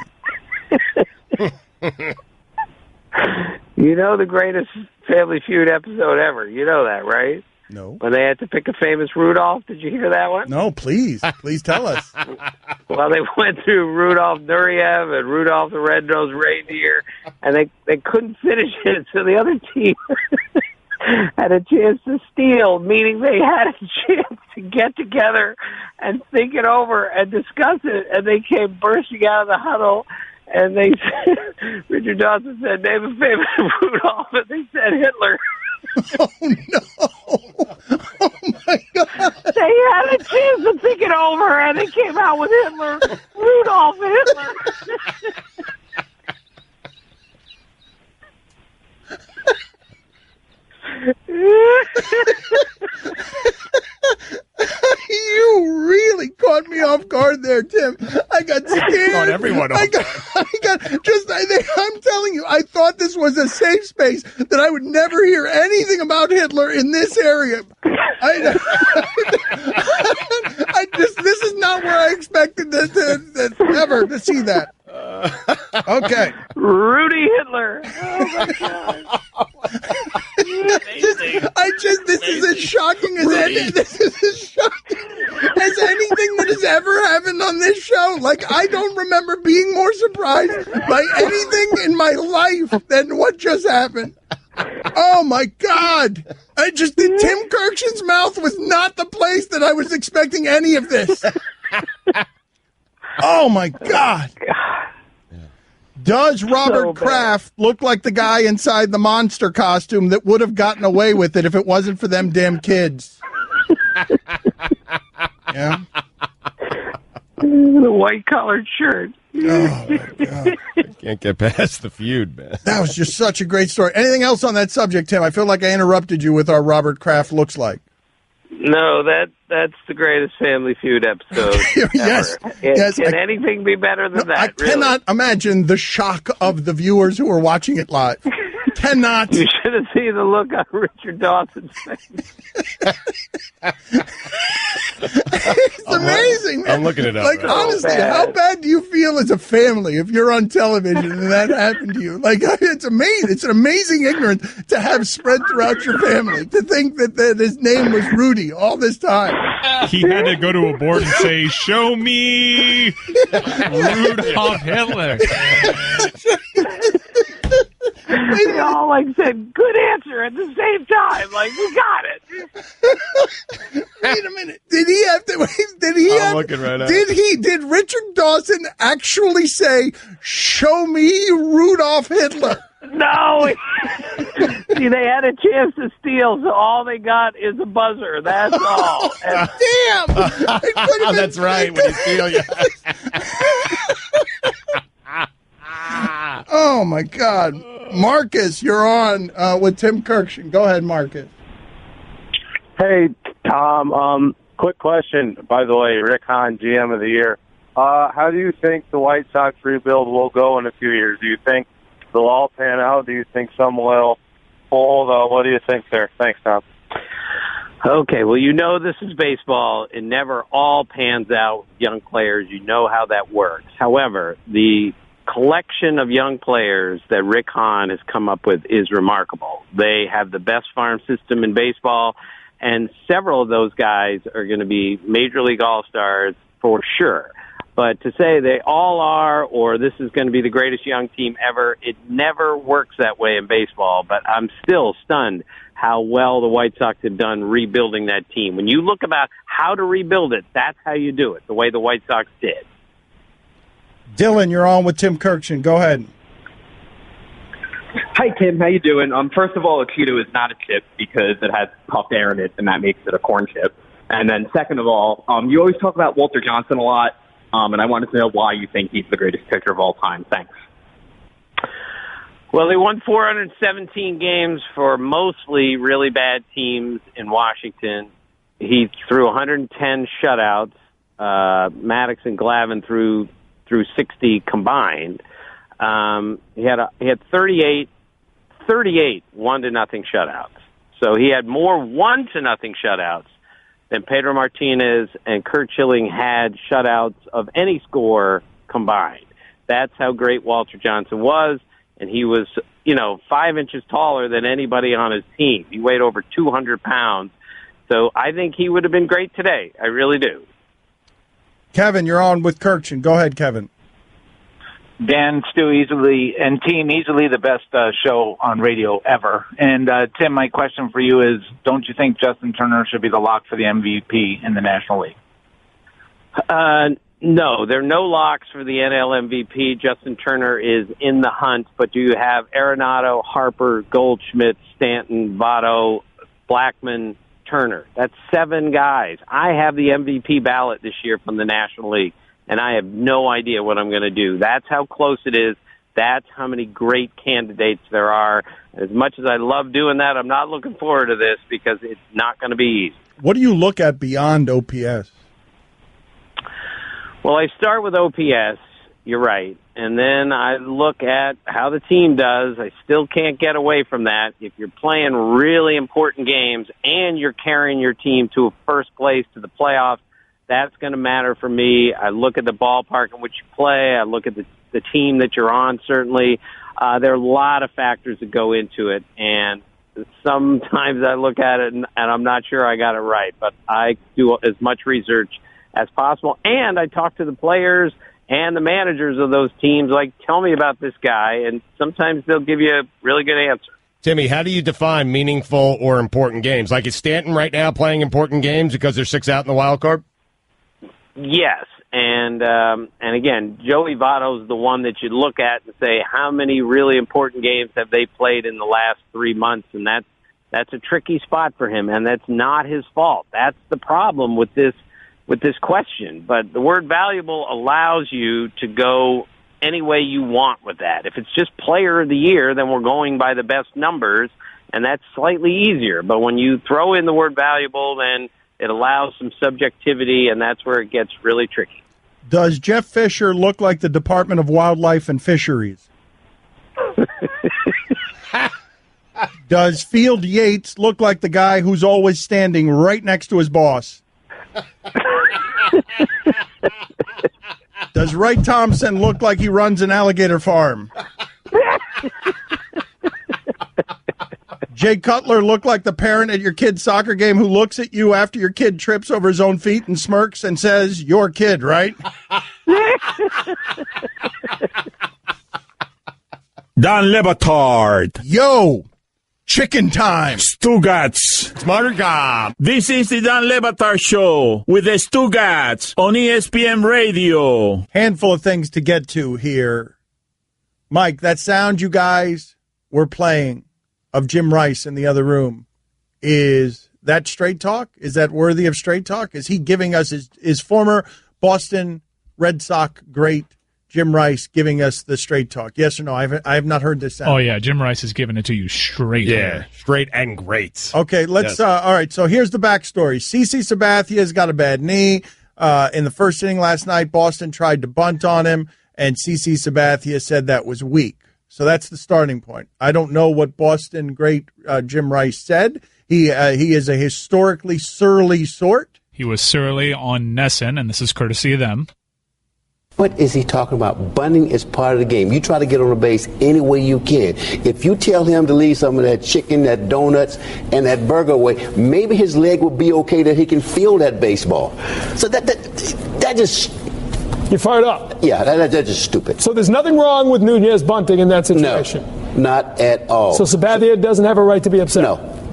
You know the greatest Family Feud episode ever. You know that, right? No. When they had to pick a famous Rudolph. Did you hear that one? No, please. Please tell us. Well, they went through Rudolph Nureyev and Rudolph the Red-Nosed Reindeer, and they couldn't finish it, so the other team had a chance to steal, meaning they had a chance to get together and think it over and discuss it, and they came bursting out of the huddle, and they said, Richard Dawson said, name a famous Rudolph, and they said Hitler. Oh, no. Oh, my God. They had a chance to think it over, and they came out with Hitler. Rudolph Hitler. You there, Tim. I got scared. Got everyone off. I'm telling you, I thought this was a safe space, that I would never hear anything about Hitler in this area. This is not where I expected ever to see that. Okay. Rudy Hitler. Oh, my God. This is as shocking as anything that has ever happened on this show. Like, I don't remember being more surprised by anything in my life than what just happened. Oh my God! Tim Kurkjian's mouth was not the place that I was expecting any of this. Oh my God! Does Robert Kraft look like the guy inside the monster costume that would have gotten away with it if it wasn't for them damn kids? Yeah. The white collared shirt. Oh my God! Can't get past the feud, man. That was just such a great story. Anything else on that subject, Tim? I feel like I interrupted you with our Robert Kraft looks like. No, that's the greatest Family Feud episode. Yes. Can anything be better than that? I cannot imagine the shock of the viewers who are watching it live. Cannot. You should have seen the look on Richard Dawson's face. It's amazing, man. I'm looking it up. Like, honestly, how bad do you feel as a family if you're on television and that happened to you? Like, it's amazing. It's an amazing ignorance to have spread throughout your family, to think that his name was Rudy all this time. He had to go to a board and say, "Show me Rudolph Hitler." They all said good answer at the same time. Like, we got it. Wait a minute. Did he have to? I'm looking right now. Did Richard Dawson actually say, "Show me Rudolph Hitler"? No. See, they had a chance to steal, so all they got is a buzzer. That's all. And damn. That's right. When you steal, Oh my God, Marcus, you're on with Tim Kurkjian. Go ahead, Marcus. Hey, Tom. Quick question, by the way. Rick Hahn, GM of the year. How do you think the White Sox rebuild will go in a few years? Do you think they'll all pan out? Do you think some will fold? What do you think there? Thanks, Tom. Okay, well, this is baseball. It never all pans out with young players. You know how that works. However, the collection of young players that Rick Hahn has come up with is remarkable. They have the best farm system in baseball, and several of those guys are going to be Major League All-Stars for sure. But to say they all are, or this is going to be the greatest young team ever, it never works that way in baseball. But I'm still stunned how well the White Sox have done rebuilding that team. When you look about how to rebuild it, that's how you do it, the way the White Sox did. Dylan, you're on with Tim Kurkjian. Go ahead. Hi, Tim. How you doing? First of all, a Cheeto is not a chip because it has puffed air in it, and that makes it a corn chip. And then second of all, you always talk about Walter Johnson a lot, and I wanted to know why you think he's the greatest pitcher of all time. Thanks. Well, he won 417 games for mostly really bad teams in Washington. He threw 110 shutouts. Maddox and Glavine threw 60 combined. He had 38 1-0 shutouts. So he had more 1-0 shutouts than Pedro Martinez and Kurt Schilling had shutouts of any score combined. That's how great Walter Johnson was, and he was, 5 inches taller than anybody on his team. He weighed over 200 pounds. So I think he would have been great today. I really do. Kevin, you're on with Kurkjian. Go ahead, Kevin. Dan, Stu, easily the best show on radio ever. And Tim, my question for you is, don't you think Justin Turner should be the lock for the MVP in the National League? No, there are no locks for the NL MVP. Justin Turner is in the hunt, but do you have Arenado, Harper, Goldschmidt, Stanton, Votto, Blackmon, Turner? That's 7 guys. I have the MVP ballot this year from the National League, and I have no idea what I'm going to do. That's how close it is. That's how many great candidates there are. As much as I love doing that, I'm not looking forward to this because it's not going to be easy. What do you look at beyond OPS? Well, I start with OPS. You're right. And then I look at how the team does. I still can't get away from that. If you're playing really important games and you're carrying your team to a first place to the playoffs, that's going to matter for me. I look at the ballpark in which you play. I look at the team that you're on, certainly. There are a lot of factors that go into it. And sometimes I look at it and I'm not sure I got it right. But I do as much research as possible. And I talk to the players and the managers of those teams, like, tell me about this guy, and sometimes they'll give you a really good answer. Timmy, how do you define meaningful or important games? Like, is Stanton right now playing important games because there's 6 out in the wild card? Yes, and again, Joey Votto's the one that you look at and say, how many really important games have they played in the last 3 months? And that's a tricky spot for him, and that's not his fault. That's the problem with this question. But the word valuable allows you to go any way you want with that. If it's just player of the year, then we're going by the best numbers, and that's slightly easier. But when you throw in the word valuable, then it allows some subjectivity, and that's where it gets really tricky. Does Jeff Fisher look like the Department of Wildlife and Fisheries? Does Field Yates look like the guy who's always standing right next to his boss? Does Wright Thompson look like he runs an alligator farm? Jay Cutler look like the parent at your kid's soccer game who looks at you after your kid trips over his own feet and smirks and says, your kid, right? Don Le Batard. Yo! Chicken time. Stugotz. Smarter God. This is the Don Le Batard Show with the Stugotz on ESPN Radio. Handful of things to get to here. Mike, that sound you guys were playing of Jim Rice in the other room, is that straight talk? Is that worthy of straight talk? Is he giving us his former Boston Red Sox great Jim Rice giving us the straight talk? Yes or no? I have not heard this sound. Oh, yeah. Jim Rice is giving it to you straight. Yeah, straight and great. Okay, let's. All right, so here's the backstory. CC Sabathia has got a bad knee. In the first inning last night, Boston tried to bunt on him, and CC Sabathia said that was weak. So that's the starting point. I don't know what Boston great Jim Rice said. He is a historically surly sort. He was surly on Nesson, and this is courtesy of them. What is he talking about? Bunting is part of the game. You try to get on the base any way you can. If you tell him to leave some of that chicken, that donuts, and that burger away, maybe his leg will be okay that he can feel that baseball. So that just... You're fired up? Yeah, that's just stupid. So there's nothing wrong with Nunez bunting in that situation? No, not at all. So Sabathia doesn't have a right to be upset?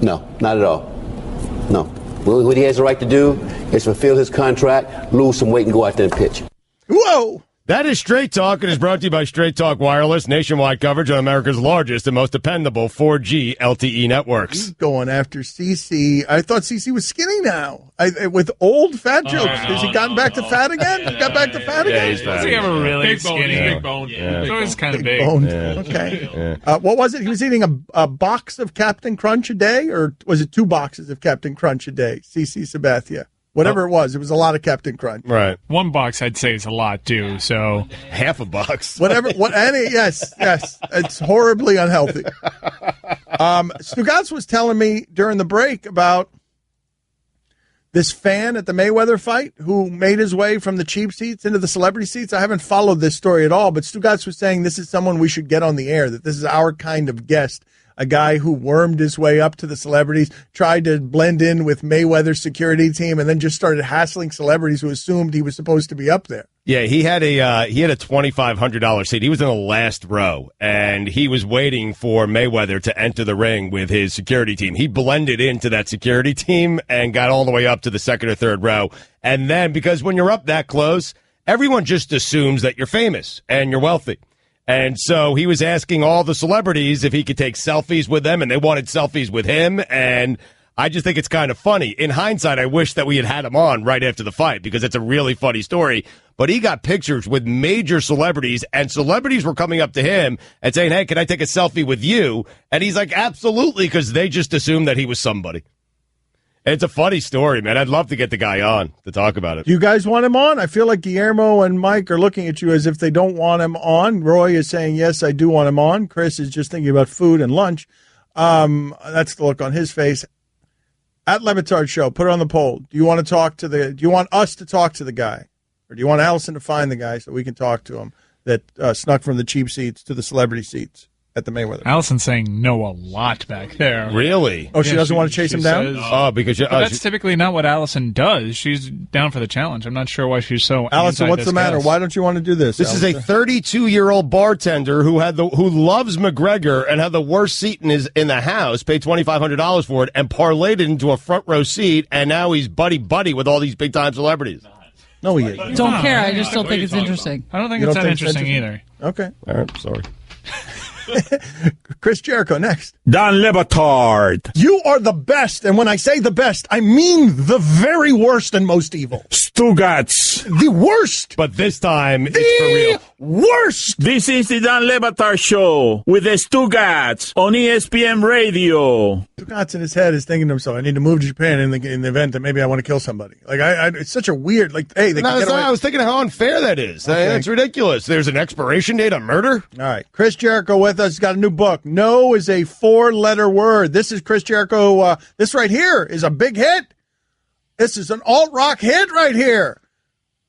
No, not at all. No. What he has a right to do is fulfill his contract, lose some weight, and go out there and pitch. Whoa! That is Straight Talk. It is brought to you by Straight Talk Wireless, nationwide coverage on America's largest and most dependable 4G LTE networks. He's going after CC. I thought CC was skinny now. With old fat jokes. Has he gotten back to fat again? He got back to fat again? Yeah, he's fat. Does he ever really Big bone, skinny? big bone. Yeah. He's always kind of big. Okay. What was it? He was eating a box of Captain Crunch a day, or was it 2 boxes of Captain Crunch a day? CC Sabathia. Whatever it was a lot of Captain Crunch. Right. 1 box, I'd say, is a lot too. So half a box. Yes. It's horribly unhealthy. Stugotz was telling me during the break about this fan at the Mayweather fight who made his way from the cheap seats into the celebrity seats. I haven't followed this story at all, but Stugotz was saying this is someone we should get on the air, that this is our kind of guest. A guy who wormed his way up to the celebrities, tried to blend in with Mayweather's security team, and then just started hassling celebrities who assumed he was supposed to be up there. Yeah, he had a $2,500 seat. He was in the last row, and he was waiting for Mayweather to enter the ring with his security team. He blended into that security team and got all the way up to the second or third row. And then, because when you're up that close, everyone just assumes that you're famous and you're wealthy. And so he was asking all the celebrities if he could take selfies with them, and they wanted selfies with him. And I just think it's kind of funny. In hindsight, I wish that we had him on right after the fight because it's a really funny story. But he got pictures with major celebrities, and celebrities were coming up to him and saying, hey, can I take a selfie with you? And he's like, absolutely, because they just assumed that he was somebody. It's a funny story, man. I'd love to get the guy on to talk about it. Do you guys want him on? I feel like Guillermo and Mike are looking at you as if they don't want him on. Roy is saying, yes, I do want him on. Chris is just thinking about food and lunch. That's the look on his face. At Batard Show, put it on the poll. Do you want us to talk to the guy? Or do you want Allison to find the guy so we can talk to him that snuck from the cheap seats to the celebrity seats at the Mayweather? Allison's saying no a lot back there. Really? Oh, she doesn't want to chase him down? Because that's typically not what Allison does. She's down for the challenge. I'm not sure why she's so. Allison, what's the matter? Why don't you want to do this? This Allison? is a 32-year-old bartender who loves McGregor and had the worst seat in the house, paid $2,500 for it, and parlayed it into a front row seat, and now he's buddy with all these big time celebrities. No, he isn't. Don't care. I just don't think it's interesting. I don't think it's that interesting either. Okay. All right. Sorry. Chris Jericho next. Dan Le Batard. You are the best, and when I say the best, I mean the very worst and most evil. Stugotz. The worst. But this time, it's for real. Worst. This is the Dan Le Batard Show with the Stugotz on ESPN Radio. Stugotz in his head is thinking to himself, I need to move to Japan in the event that maybe I want to kill somebody. Like, it's such a weird, hey, they can get away. I was thinking how unfair that is. Okay. That's ridiculous. There's an expiration date on murder? All right. Chris Jericho with us. He's got a new book. No is a 4-letter word. This is Chris Jericho. This right here is a big hit. This is an alt-rock hit right here.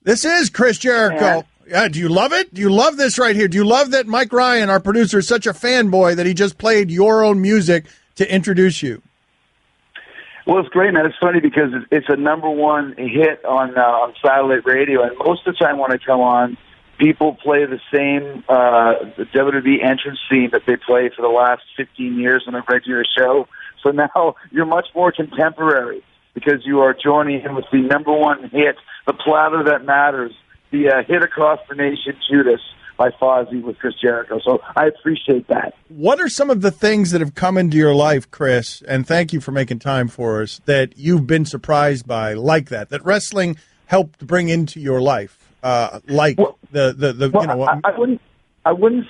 This is Chris Jericho. Yeah, do you love it? Do you love this right here? Do you love that Mike Ryan, our producer, is such a fanboy that he just played your own music to introduce you? Well, it's great, man. It's funny because it's a number one hit on satellite radio, and most of the time when I come on, people play the same WWE entrance theme that they play for the last 15 years on a regular show. So now you're much more contemporary because you are joining in with the number one hit, the platter that matters, the hit across the nation, Judas, by Fozzy with Chris Jericho. So I appreciate that. What are some of the things that have come into your life, Chris, and thank you for making time for us, that you've been surprised by like that wrestling helped bring into your life? I wouldn't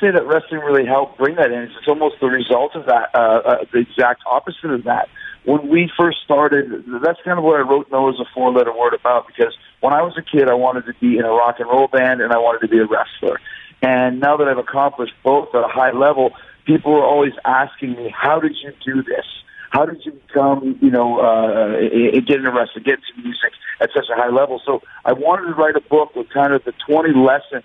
say that wrestling really helped bring that in. It's almost the result of that, the exact opposite of that. When we first started, that's kind of what I wrote No as a 4-letter word about, because when I was a kid, I wanted to be in a rock and roll band and I wanted to be a wrestler. And now that I've accomplished both at a high level, people are always asking me, how did you do this? How did you become, get into wrestling, get into music at such a high level? So I wanted to write a book with kind of the 20 lessons,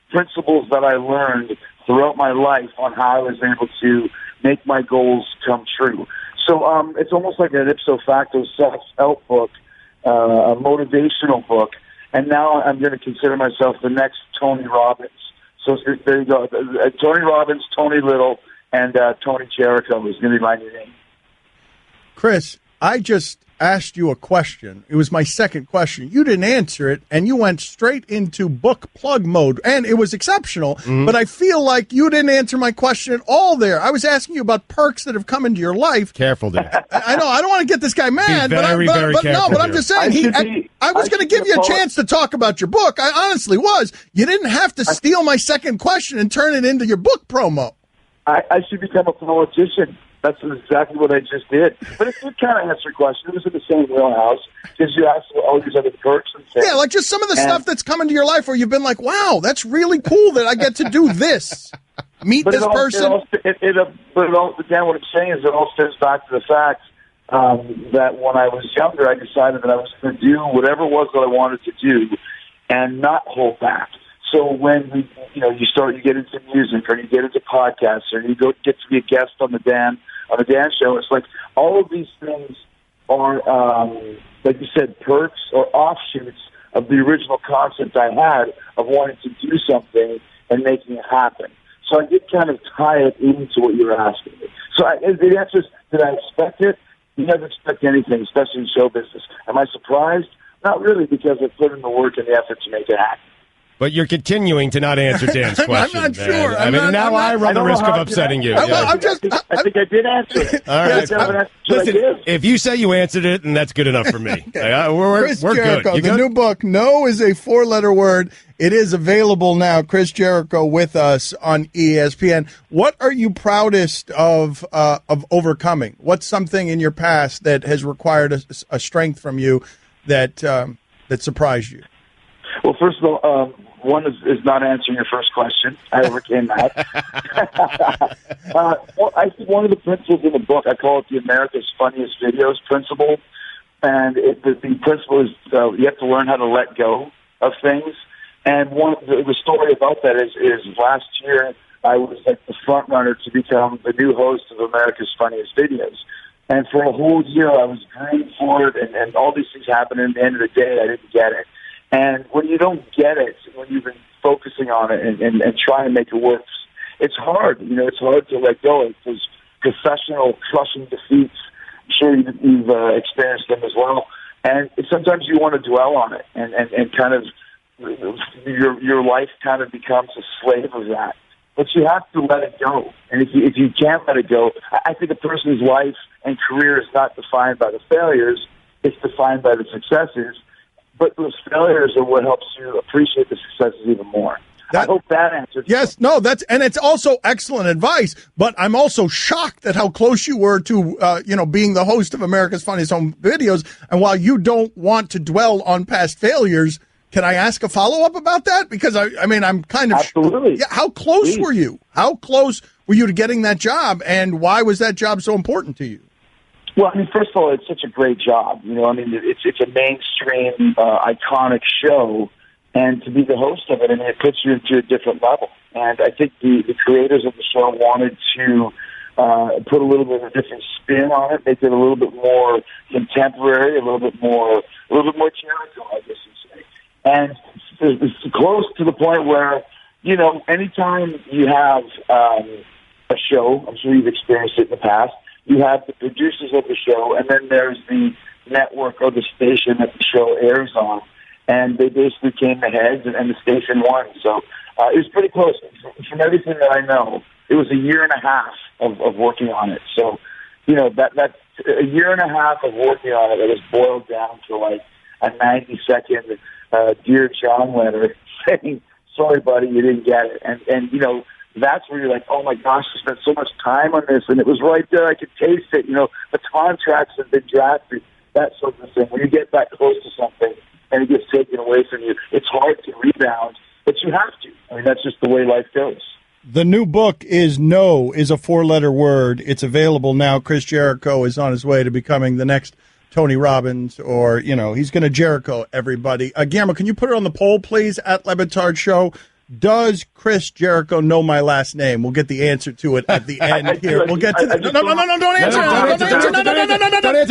principles that I learned throughout my life on how I was able to make my goals come true. So it's almost like an ipso facto self-help book, a motivational book, and now I'm going to consider myself the next Tony Robbins. So there you go. Tony Robbins, Tony Little, and Tony Jericho is going to be my new name. Chris, I just asked you a question. It was my second question. You didn't answer it, and you went straight into book plug mode, and it was exceptional, but I feel like you didn't answer my question at all there. I was asking you about perks that have come into your life. Careful there. I know, I don't want to get this guy mad, but I'm just saying, I was going to give you a chance to talk about your book. I honestly was. You didn't have to steal my second question and turn it into your book promo. I should become a politician. That's exactly what I just did. But it did kind of answer your question. It was in the same wheelhouse because you asked all these other perks and things. Yeah, like just some of the stuff that's come into your life where you've been like, wow, that's really cool that I get to do this. Meet this person. Dan, what I'm saying is it all stems back to the fact that when I was younger, I decided that I was going to do whatever it was that I wanted to do and not hold back. So when you get into music or you get into podcasts or you get to be a guest on the Dan show, it's like all of these things are, like you said, perks or offshoots of the original concept I had of wanting to do something and making it happen. So I did kind of tie it into what you were asking me. So the answer is, did I expect it? You never expect anything, especially in show business. Am I surprised? Not really, because I put in the work and the effort to make it happen. But you're continuing to not answer Dan's question. I'm not sure. I run the risk of upsetting you. I think I did answer it. All right. Listen, if you say you answered it, then that's good enough for me. We're Chris good. Jericho, You the good? new book, No is a 4-letter word. It is available now. Chris Jericho with us on ESPN. What are you proudest of overcoming? What's something in your past that has required a strength from you that surprised you? Well, first of all, one is not answering your first question. I overcame that. Well, I think one of the principles in the book, I call it the America's Funniest Videos principle. And the principle is you have to learn how to let go of things. And the story about that is last year I was like the front runner to become the new host of America's Funniest Videos. And for a whole year I was green for it, and all these things happened. And at the end of the day, I didn't get it. And when you don't get it, when you've been focusing on it and trying to make it work, it's hard. It's hard to let go. It's professional crushing defeats. I'm sure you've experienced them as well. And sometimes you want to dwell on it and kind of your life kind of becomes a slave of that. But you have to let it go. And if you can't let it go, I think a person's life and career is not defined by the failures. It's defined by the successes. But those failures are what helps you appreciate the successes even more. I hope that answers. Yes, no, and it's also excellent advice. But I'm also shocked at how close you were to, being the host of America's Funniest Home Videos. And while you don't want to dwell on past failures, can I ask a follow up about that? Because I'm kind of absolutely. Yeah, how close were you? How close were you to getting that job? And why was that job so important to you? Well, first of all, it's such a great job. It's a mainstream, iconic show, and to be the host of it, it puts you into a different level. And I think the creators of the show wanted to put a little bit of a different spin on it, make it a little bit more contemporary, a little bit more Jericho, I guess you'd say. And it's close to the point where, anytime you have a show, I'm sure you've experienced it in the past, you have the producers of the show, and then there's the network or the station that the show airs on. And they basically came to heads, and the station won. So it was pretty close. From everything that I know, it was a year and a half of working on it. So, that's a year and a half of working on it that was boiled down to like a 90-second Dear John letter saying, sorry, buddy, you didn't get it. And that's where you're like, oh my gosh, I spent so much time on this, and it was right there. I could taste it. The contracts have been drafted, that sort of thing. When you get that close to something and it gets taken away from you, it's hard to rebound, but you have to. That's just the way life goes. The new book is No is a 4-letter word. It's available now. Chris Jericho is on his way to becoming the next Tony Robbins, or, he's going to Jericho everybody. Guillermo, can you put it on the poll, please, at Le Batard Show? Does Chris Jericho know my last name? We'll get the answer to it at the end here. We'll get to the... No, don't answer.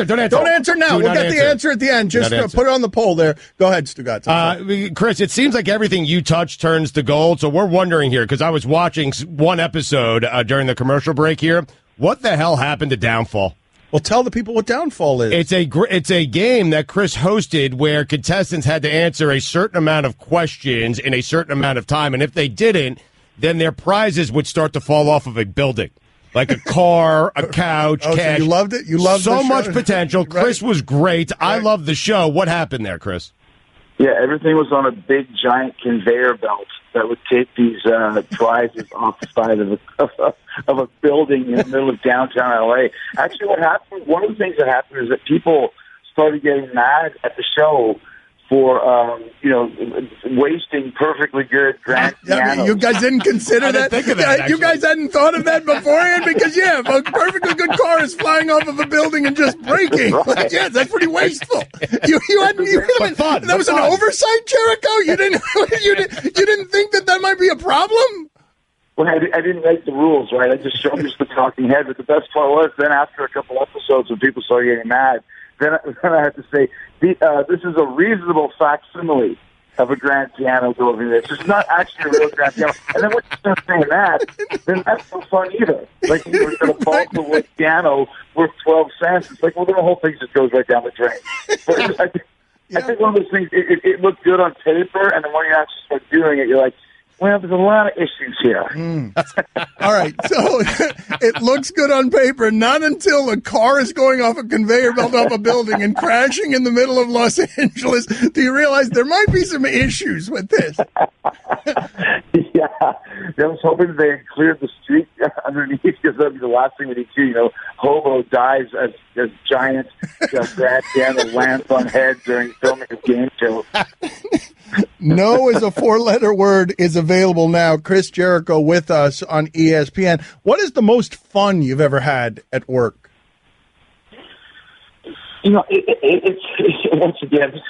Don't answer now. We'll get the answer at the end. Just put it on the poll there. Go ahead, Stugotz. Chris, it seems like everything you touch turns to gold, so we're wondering here, because I was watching one episode during the commercial break here. What the hell happened to Downfall? Well, tell the people what Downfall is. It's a game that Chris hosted where contestants had to answer a certain amount of questions in a certain amount of time, and if they didn't, then their prizes would start to fall off of a building, like a car, a couch, cash. So you loved it? You loved so the show? much potential. Right. Chris was great. Right. I loved the show. What happened there, Chris? Yeah, everything was on a big, giant conveyor belt that would take these prizes off the side of a building in the middle of downtown LA. Actually, what happened? One of the things that happened is that people started getting mad at the show for wasting perfectly good grand pianos. You guys didn't consider that? Think of that, you guys hadn't thought of that beforehand? Because, if a perfectly good car is flying off of a building and just breaking, right. Yes, that's pretty wasteful. You fun. That was an oversight, Jericho? You didn't think that might be a problem? Well, I didn't make the rules, right? I just showed the talking head. But the best part was then after a couple episodes when people started getting mad, then I had to say, this is a reasonable facsimile of a grand piano building. It's not actually a real grand piano. And then when you start saying that, then that's no fun either. Like, you're going to bulk the wood piano worth 12 cents. It's like, well, then the whole thing just goes right down the drain. I think one of those things, it looks good on paper, and then when you actually start doing it, you're like, well, there's a lot of issues here. All right, so it looks good on paper, not until a car is going off a conveyor belt up a building and crashing in the middle of Los Angeles do you realize there might be some issues with this. Yeah, I was hoping they cleared the street underneath because that'd be the last thing we need to. You know, hobo dies as giant Brad Daniel lands on head during filming a game show. No is a 4-letter word is available now. Chris Jericho with us on ESPN. What is the most fun you've ever had at work? You know, it's once again,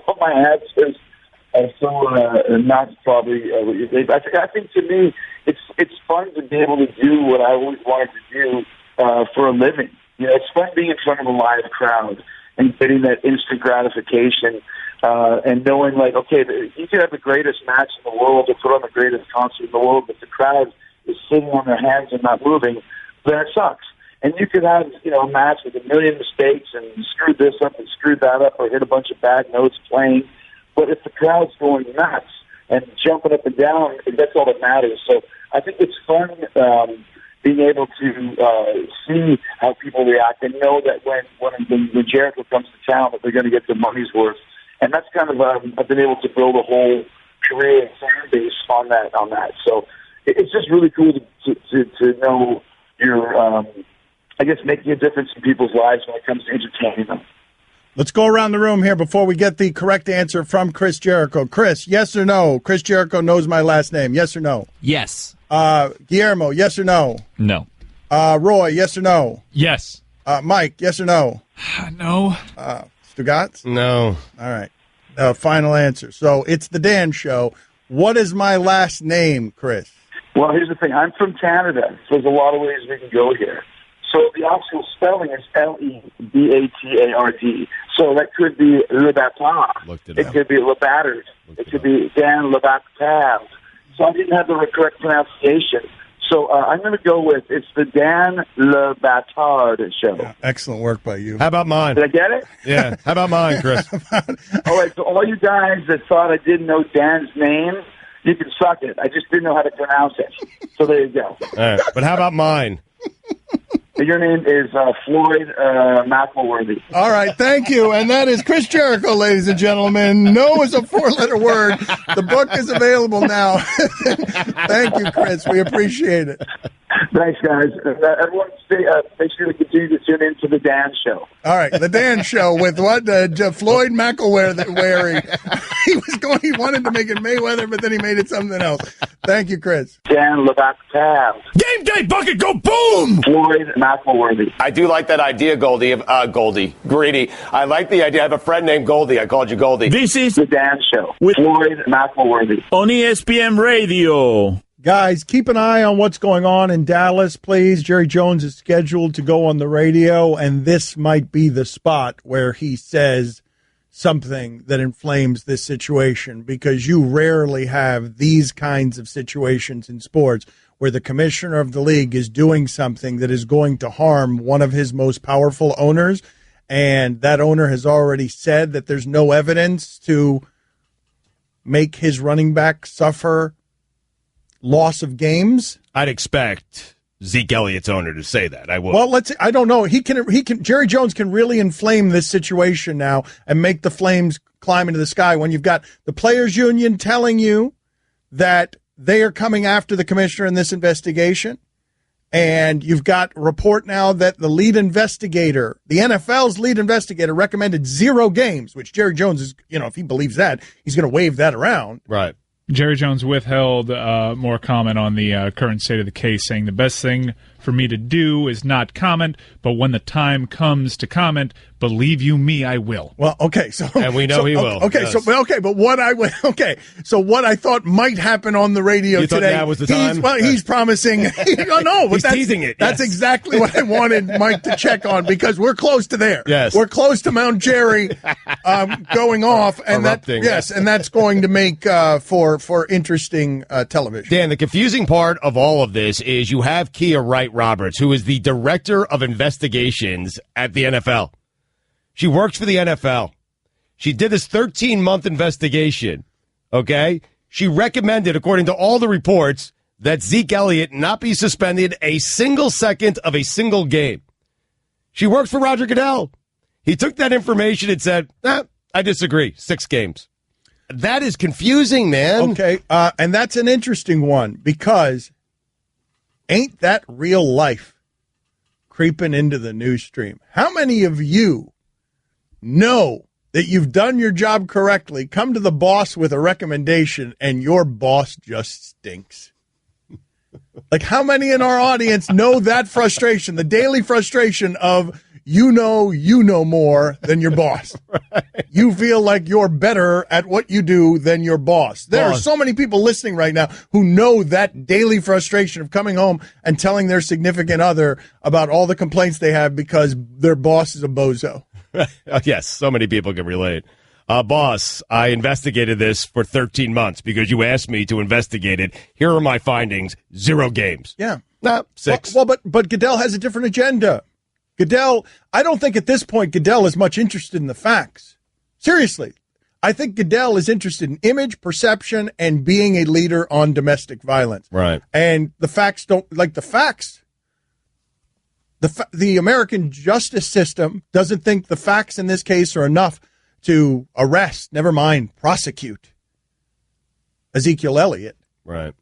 what my answers are so not probably. I think to me, it's fun to be able to do what I always wanted to do for a living. You know, it's fun being in front of a live crowd and getting that instant gratification. And knowing, like, okay, you could have the greatest match in the world or put on the greatest concert in the world, but the crowd is sitting on their hands and not moving, then it sucks. And you could have, you know, a match with a million mistakes and screwed this up and screwed that up or hit a bunch of bad notes playing. But if the crowd's going nuts and jumping up and down, that's all that matters. So I think it's fun being able to see how people react and know that when Jericho comes to town that they're going to get their money's worth. And that's kind of I've been able to build a whole career and fan base on that. So it's just really cool to know you're, I guess, making a difference in people's lives when it comes to entertaining them. Let's go around the room here before we get the correct answer from Chris Jericho. Chris, yes or no? Chris Jericho knows my last name. Yes or no? Yes. Guillermo, yes or no? No. Roy, yes or no? Yes. Mike, yes or no? No. Stugotz? No. All right. Final answer. So it's the Dan Show. What is my last name, Chris? Well, here's the thing. I'm from Canada, so there's a lot of ways we can go here. So the actual spelling is Lebatard. So that could be Le Batard. It could be Le Batard. It could be Dan Le Batard. So I didn't have the correct pronunciation. So I'm going to go with it's the Dan Le Batard Show. Yeah, excellent work by you. How about mine? Did I get it? Yeah. How about mine, Chris? All right. So all you guys that thought I didn't know Dan's name, you can suck it. I just didn't know how to pronounce it. So there you go. All right. But how about mine? Your name is Floyd McElworthy. All right, thank you. And that is Chris Jericho, ladies and gentlemen. No is a 4-letter word. The book is available now. Thank you, Chris. We appreciate it. Thanks, guys. Everyone, make sure to continue to tune in to the Dan Show. All right, the Dan Show with what? Floyd McElworthy. He wanted to make it Mayweather, but then he made it something else. Thank you, Chris. Dan LeBatard. Game day bucket, go boom! Floyd McElworthy. I do like that idea, Goldie. Greedy. I like the idea. I have a friend named Goldie. I called you Goldie. This is the Dan Show with Floyd McElworthy on ESPN Radio. Guys, keep an eye on what's going on in Dallas, please. Jerry Jones is scheduled to go on the radio, and this might be the spot where he says something that inflames this situation, because you rarely have these kinds of situations in sports where the commissioner of the league is doing something that is going to harm one of his most powerful owners, and that owner has already said that there's no evidence to make his running back suffer loss of games. I'd expect Zeke Elliott's owner to say that. I will. Well, I don't know. He can. Jerry Jones can really inflame this situation now and make the flames climb into the sky when you've got the players' union telling you that they are coming after the commissioner in this investigation, and you've got a report now that the lead investigator, the NFL's lead investigator, recommended 0 games, which Jerry Jones is, if he believes that, he's going to wave that around. Right. Jerry Jones withheld more comment on the current state of the case, saying the best thing for me to do is not comment, but when the time comes to comment, believe you me, I will. Well, okay, so and we know he will. Okay, yes. But what I thought might happen on the radio you today. That was the time? He's promising. No, he's teasing it. That's exactly what I wanted Mike to check on, because we're close to there. Yes, we're close to Mount Jerry going off, and erupting. and that's going to make for interesting television. Dan, the confusing part of all of this is you have Kia Wright-Roberts, who is the director of investigations at the NFL. She works for the NFL. She did this 13-month investigation, okay? She recommended, according to all the reports, that Zeke Elliott not be suspended a single second of a single game. She worked for Roger Goodell. He took that information and said, I disagree. 6 games. That is confusing, man. Okay, and that's an interesting one because ain't that real life creeping into the news stream? How many of you know that you've done your job correctly, come to the boss with a recommendation, and your boss just stinks? Like, how many in our audience know that frustration, the daily frustration of you know more than your boss? Right. You feel like you're better at what you do than your boss. There are so many people listening right now who know that daily frustration of coming home and telling their significant other about all the complaints they have because their boss is a bozo. Yes, so many people can relate. Boss, I investigated this for 13 months because you asked me to investigate it. Here are my findings. 0 games. Yeah. 6. Well, but Goodell has a different agenda. Goodell, I don't think at this point Goodell is much interested in the facts. Seriously. I think Goodell is interested in image, perception, and being a leader on domestic violence. Right. And the facts don't, like the facts. The American justice system doesn't think the facts in this case are enough to arrest, never mind prosecute Ezekiel Elliott. Right.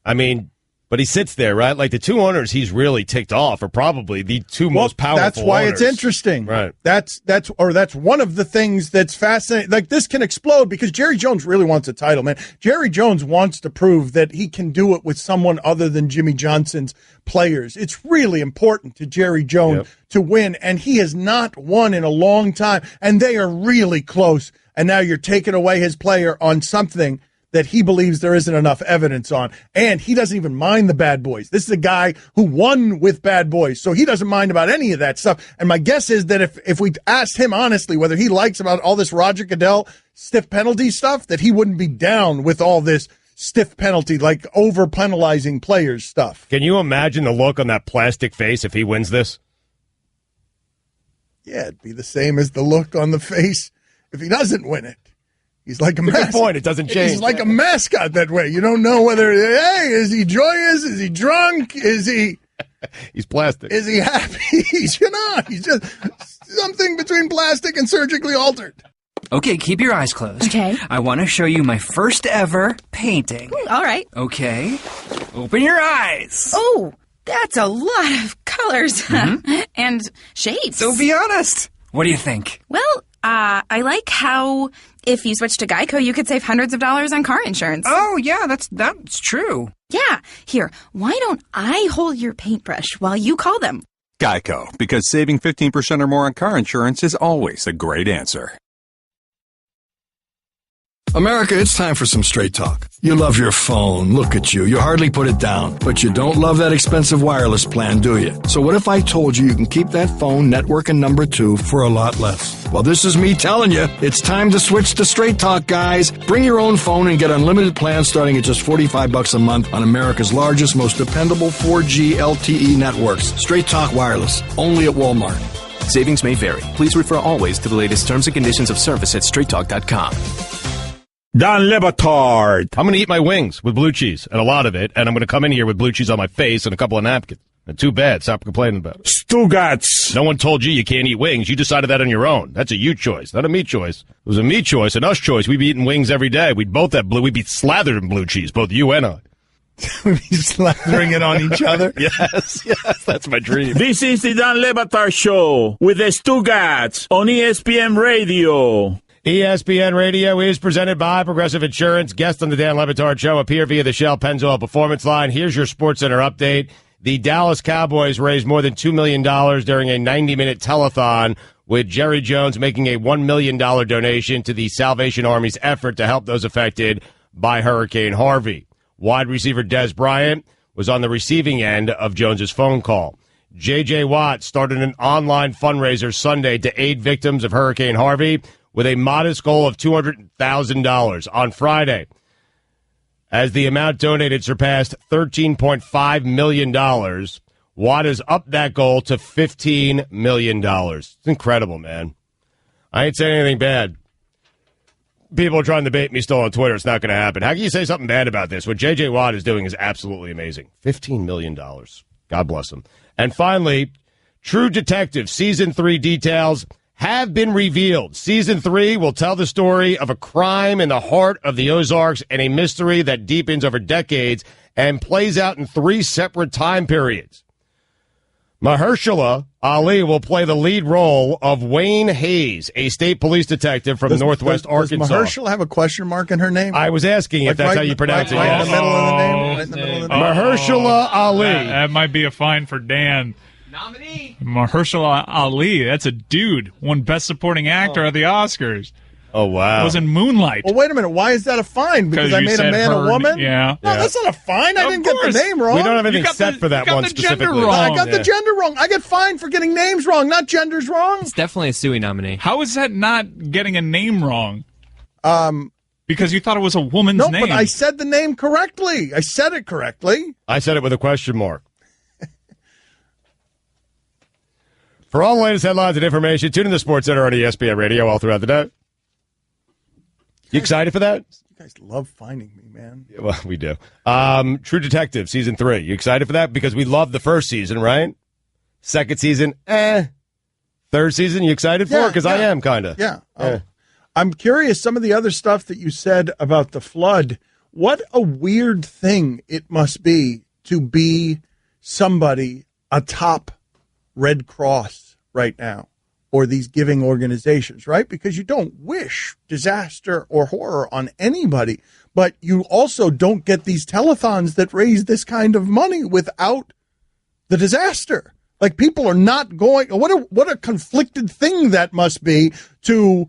I mean, but he sits there, right? Like the 2 owners he's really ticked off are probably the 2 most powerful That's why owners. It's interesting. Right. That's one of the things that's fascinating. Like, this can explode because Jerry Jones really wants a title, man. Jerry Jones wants to prove that he can do it with someone other than Jimmy Johnson's players. It's really important to Jerry Jones to win, and he has not won in a long time, and they are really close. And now you're taking away his player on something that he believes there isn't enough evidence on. And he doesn't even mind the bad boys. This is a guy who won with bad boys, so he doesn't mind about any of that stuff. And my guess is that if we asked him honestly whether he likes about all this Roger Goodell stiff penalty stuff, that he wouldn't be down with all this stiff penalty, like over penalizing players stuff. Can you imagine the look on that plastic face if he wins this? Yeah, it'd be the same as the look on the face if he doesn't win it. He's like a mascot. Good point. It doesn't change. He's like a mascot that way. You don't know whether, hey, is he joyous? Is he drunk? Is he... He's plastic. Is he happy? He's just something between plastic and surgically altered. Okay, keep your eyes closed. Okay. I want to show you my first ever painting. All right. Okay. Open your eyes. Oh, that's a lot of colors and shapes. So be honest. What do you think? Well, I like how if you switch to Geico, you could save hundreds of dollars on car insurance. Oh, yeah, that's true. Yeah. Here, why don't I hold your paintbrush while you call them? Geico, because saving 15% or more on car insurance is always a great answer. America, it's time for some straight talk. You love your phone. Look at you. You hardly put it down. But you don't love that expensive wireless plan, do you? So what if I told you can keep that phone network and number 2 for a lot less? Well, this is me telling you, it's time to switch to Straight Talk, guys. Bring your own phone and get unlimited plans starting at just $45 a month on America's largest, most dependable 4G LTE networks. Straight Talk Wireless, only at Walmart. Savings may vary. Please refer always to the latest terms and conditions of service at straighttalk.com. Don Le Batard. I'm going to eat my wings with blue cheese, and a lot of it, and I'm going to come in here with blue cheese on my face and a couple of napkins. And too bad. Stop complaining about it. Stugotz. No one told you you can't eat wings. You decided that on your own. That's a you choice, not a me choice. It was a me choice, an us choice. We'd be eating wings every day. We'd both have blue. We'd be slathered in blue cheese, both you and I. We'd be slathering it on each other. Yes, that's my dream. This is the Don Le Batard Show with the Stugotz on ESPN Radio. ESPN Radio is presented by Progressive Insurance. Guest on the Dan Le Batard Show appear via the Shell Pennzoil Performance Line. Here's your SportsCenter update. The Dallas Cowboys raised more than $2 million during a 90-minute telethon, with Jerry Jones making a $1 million donation to the Salvation Army's effort to help those affected by Hurricane Harvey. Wide receiver Des Bryant was on the receiving end of Jones's phone call. J.J. Watt started an online fundraiser Sunday to aid victims of Hurricane Harvey, with a modest goal of $200,000 on Friday. As the amount donated surpassed $13.5 million, Watt has upped that goal to $15 million. It's incredible, man. I ain't saying anything bad. people are trying to bait me still on Twitter. It's not going to happen. How can you say something bad about this? What J.J. Watt is doing is absolutely amazing. $15 million. God bless him. And finally, True Detective Season 3 details have been revealed. Season 3 will tell the story of a crime in the heart of the Ozarks and a mystery that deepens over decades and plays out in 3 separate time periods. Mahershala Ali will play the lead role of Wayne Hayes, a state police detective from Northwest Arkansas. Does Mahershala have a question mark in her name? I was asking if that's how you pronounce it. Right in the middle of the name. Right in the middle of the name. Mahershala Ali. That might be a fine for Dan. Nominee. Mahershala Ali. That's a dude. Won Best Supporting Actor at the Oscars. Oh, wow. Was in Moonlight. Well, wait a minute. Why is that a fine? Because I made a man a woman? Yeah. No, that's not a fine. I didn't get the name wrong. We don't have anything set for that one specifically. I got the gender wrong. I get fined for getting names wrong, not genders wrong. It's definitely a Suey nominee. How is that not getting a name wrong? Because you thought it was a woman's name. No, but I said the name correctly. I said it correctly. I said it with a question mark. For all the latest headlines and information, tune in to Sports Center on ESPN Radio all throughout the day. You excited for that? You guys love finding me, man. Yeah, well, we do. True Detective, Season 3. You excited for that? Because we loved the first season, right? Second season, Third season, you excited for it? Because I am, kind of. Yeah. I'm curious, some of the other stuff that you said about the flood, what a weird thing it must be to be somebody atop Red Cross right now, or these giving organizations, right? Because you don't wish disaster or horror on anybody, but you also don't get these telethons that raise this kind of money without the disaster. Like, people are not going, what a conflicted thing that must be to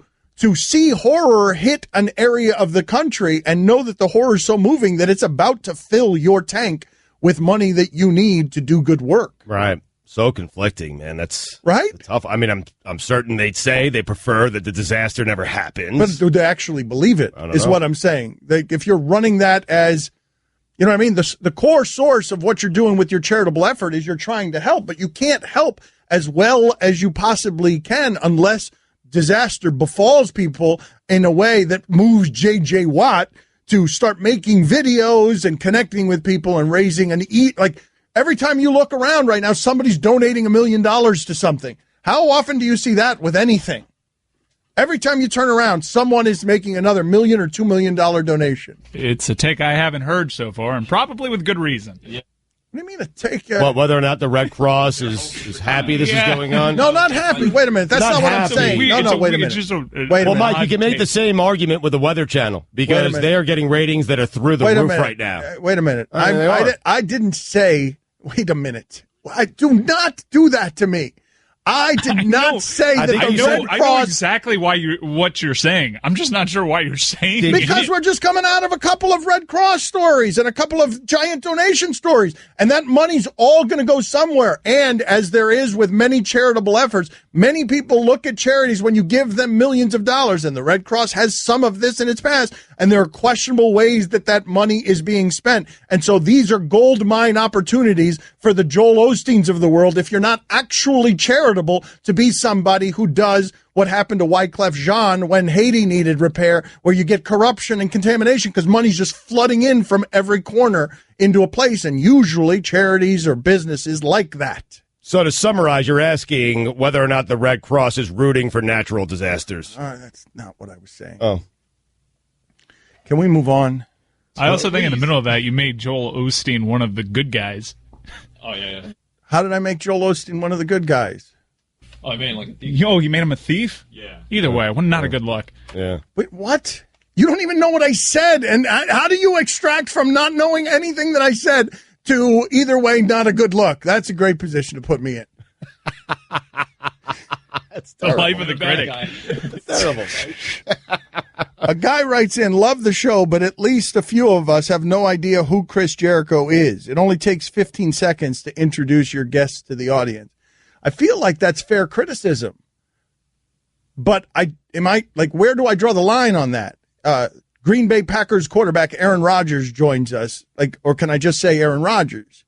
see horror hit an area of the country and know that the horror is so moving that it's about to fill your tank with money that you need to do good work. Right. So conflicting, man. That's right. Tough. I mean, I'm certain they'd say they prefer that the disaster never happens. But do they actually believe it? Is what I'm saying. Like, if you're running that as, you know what I mean? The core source of what you're doing with your charitable effort is you're trying to help, but you can't help as well as you possibly can unless disaster befalls people in a way that moves J.J. Watt to start making videos and connecting with people and raising like. Every time you look around right now, somebody's donating $1 million to something. How often do you see that with anything? Every time you turn around, someone is making another $1 million or $2 million donation. It's a take I haven't heard so far, and probably with good reason. Yeah. What do you mean a take? Whether or not the Red Cross is happy this is going on? No, not happy. Wait a minute. That's not what I'm saying. Wait a minute. Well, Mike, you can make the same argument with the Weather Channel because they are getting ratings that are through the roof right now. Wait a minute. I didn't say... Wait a minute. Do not do that to me. I did not say that the Red Cross... I know exactly what you're saying. I'm just not sure why you're saying it. Because we're just coming out of a couple of Red Cross stories and a couple of giant donation stories. And that money's all going to go somewhere. And as there is with many charitable efforts, many people look at charities when you give them millions of dollars. And the Red Cross has some of this in its past. And there are questionable ways that money is being spent. And so these are gold mine opportunities for the Joel Osteens of the world, if you're not actually charitable, to be somebody who does what happened to Wyclef Jean when Haiti needed repair, where you get corruption and contamination because money's just flooding in from every corner into a place. And usually charities or businesses like that. So to summarize, you're asking whether or not the Red Cross is rooting for natural disasters. That's not what I was saying. Oh. Can we move on? I also think in the middle of that, you made Joel Osteen one of the good guys. Oh, yeah. How did I make Joel Osteen one of the good guys? Oh, I mean, like a thief. You made him a thief? Yeah. Either way, not a good look. Yeah. Wait, what? You don't even know what I said. And how do you extract from not knowing anything that I said to either way, not a good look? That's a great position to put me in. That's the life of the critic. It's terrible. A guy writes in, love the show, but at least a few of us have no idea who Chris Jericho is. It only takes 15 seconds to introduce your guests to the audience. I feel like that's fair criticism. But where do I draw the line on that? Green Bay Packers quarterback Aaron Rodgers joins us. Or can I just say Aaron Rodgers?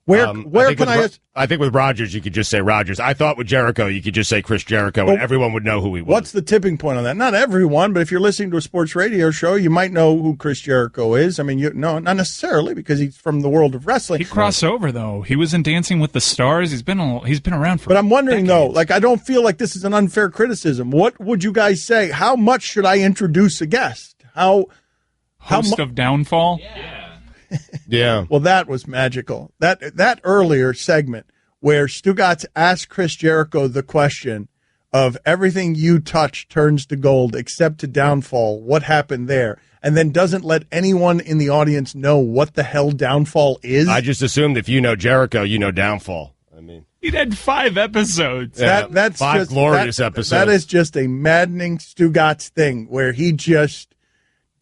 Where can I think with Rodgers, you could just say Rodgers. I thought with Jericho, you could just say Chris Jericho, and everyone would know who he was. What's the tipping point on that? Not everyone, but if you're listening to a sports radio show, you might know who Chris Jericho is. I mean, not necessarily because he's from the world of wrestling. He crossed over though. He was in Dancing with the Stars. He's been around for. But I'm wondering decades. though, I don't feel like this is an unfair criticism. What would you guys say? How much should I introduce a guest? Host of Downfall. Yeah. Well, that was magical. That earlier segment where Stugotz asked Chris Jericho the question of everything you touch turns to gold except to downfall. What happened there? And then doesn't let anyone in the audience know what the hell downfall is. I just assumed if you know Jericho, you know downfall. I mean, he did 5 episodes. That's 5 glorious episodes. That is just a maddening Stugotz thing where he just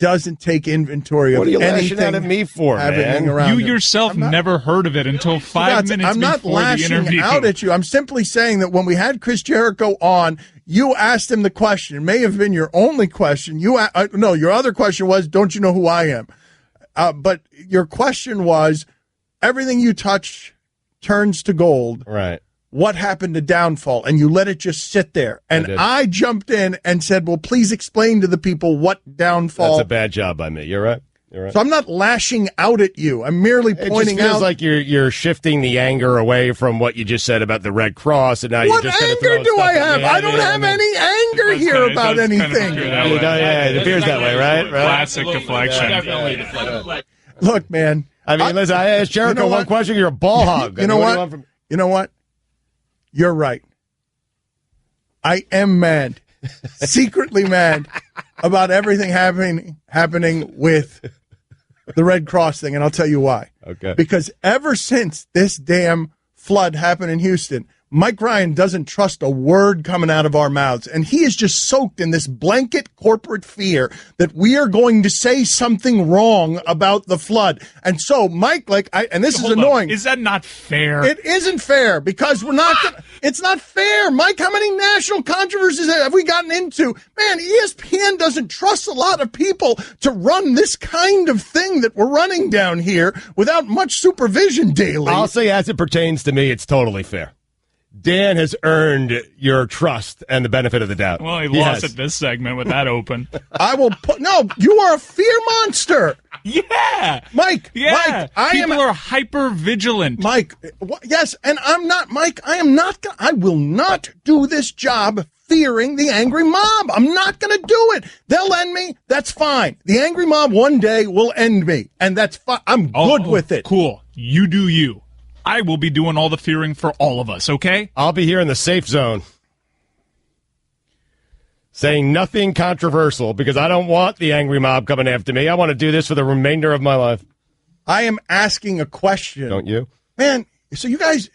doesn't take inventory of what are you anything lashing out at me for, man? You yourself never heard of it until 5 minutes I'm not before the interview. lashing out at you. I'm simply saying that when we had Chris Jericho on, you asked him the question. It may have been your only question. Your other question was, don't you know who I am? But your question was, everything you touch turns to gold. Right. What happened to downfall? And you let it just sit there. And I jumped in and said, well, please explain to the people what downfall. That's a bad job by me. You're right. So I'm not lashing out at you. I'm merely pointing it just feels out. like you're shifting the anger away from what you just said about the Red Cross, and now you're just going to throw anger do I have? I don't have any anger here about anything. It appears that way, right? Classic deflection. Definitely deflection. Look, man. I mean, listen, I asked Jericho one question. You're a ball hog. You know what? You know what? You're right. I am mad, secretly mad about everything happening with the Red Cross thing, and I'll tell you why. Okay. Because ever since this damn flood happened in Houston, Mike Ryan doesn't trust a word coming out of our mouths, and he is just soaked in this blanket corporate fear that we are going to say something wrong about the flood. And so, Mike, and this is annoying. Is that not fair? It isn't fair because we're not. It's not fair, Mike. How many national controversies have we gotten into? Man, ESPN doesn't trust a lot of people to run this kind of thing that we're running down here without much supervision daily. I'll say, as it pertains to me, it's totally fair. Dan has earned your trust and the benefit of the doubt. Well, he lost at this segment with that open. I will put. No, you are a fear monster. Yeah, Mike. Yeah, Mike, people are hyper vigilant. Mike, yes, and I'm not. Mike, I am not. I will not do this job fearing the angry mob. I'm not going to do it. They'll end me. That's fine. The angry mob one day will end me, and that's fine. I'm good with it. Cool. You do you. I will be doing all the fearing for all of us, okay? I'll be here in the safe zone, saying nothing controversial because I don't want the angry mob coming after me. I want to do this for the remainder of my life. I am asking a question. Don't you? Man, so you guys,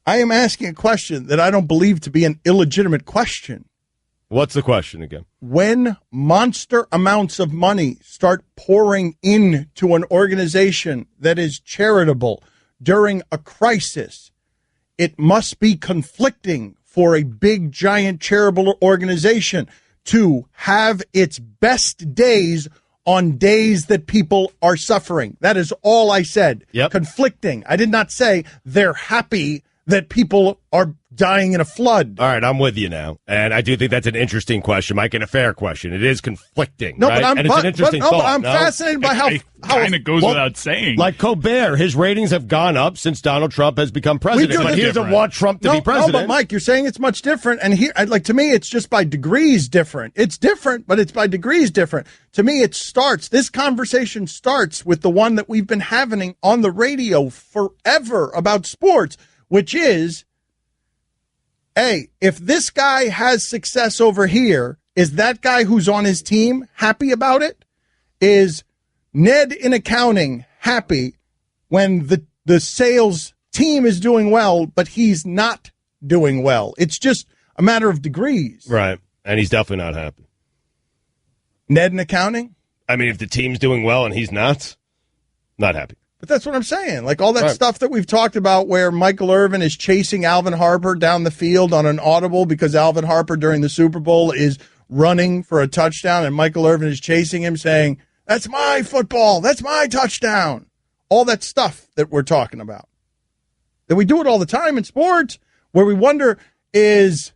I am asking a question that I don't believe to be an illegitimate question. What's the question again? When monster amounts of money start pouring into an organization that is charitable during a crisis, it must be conflicting for a big, giant charitable organization to have its best days on days that people are suffering. That is all I said. Yep. Conflicting. I did not say they're happy that people are dying in a flood. All right, I'm with you now. And I do think that's an interesting question, Mike, and a fair question. It is conflicting, no, right? But and it's an interesting thought. But I'm fascinated by how kind of goes without saying. Like Colbert, his ratings have gone up since Donald Trump has become president. But he doesn't want Trump to be president. No, but Mike, you're saying it's much different. And here, to me, it's just by degrees different. It's different, but it's by degrees different. To me, this conversation starts with the one that we've been having on the radio forever about sports, which is, hey, if this guy has success over here, is that guy who's on his team happy about it? Is Ned in accounting happy when the sales team is doing well, but he's not doing well? It's just a matter of degrees. Right. And he's definitely not happy. Ned in accounting? I mean, if the team's doing well and he's not happy. But that's what I'm saying. Like all that stuff that we've talked about where Michael Irvin is chasing Alvin Harper down the field on an audible because Alvin Harper during the Super Bowl is running for a touchdown and Michael Irvin is chasing him saying, that's my football. That's my touchdown. all that stuff that we're talking about. That we do it all the time in sports, where we wonder, is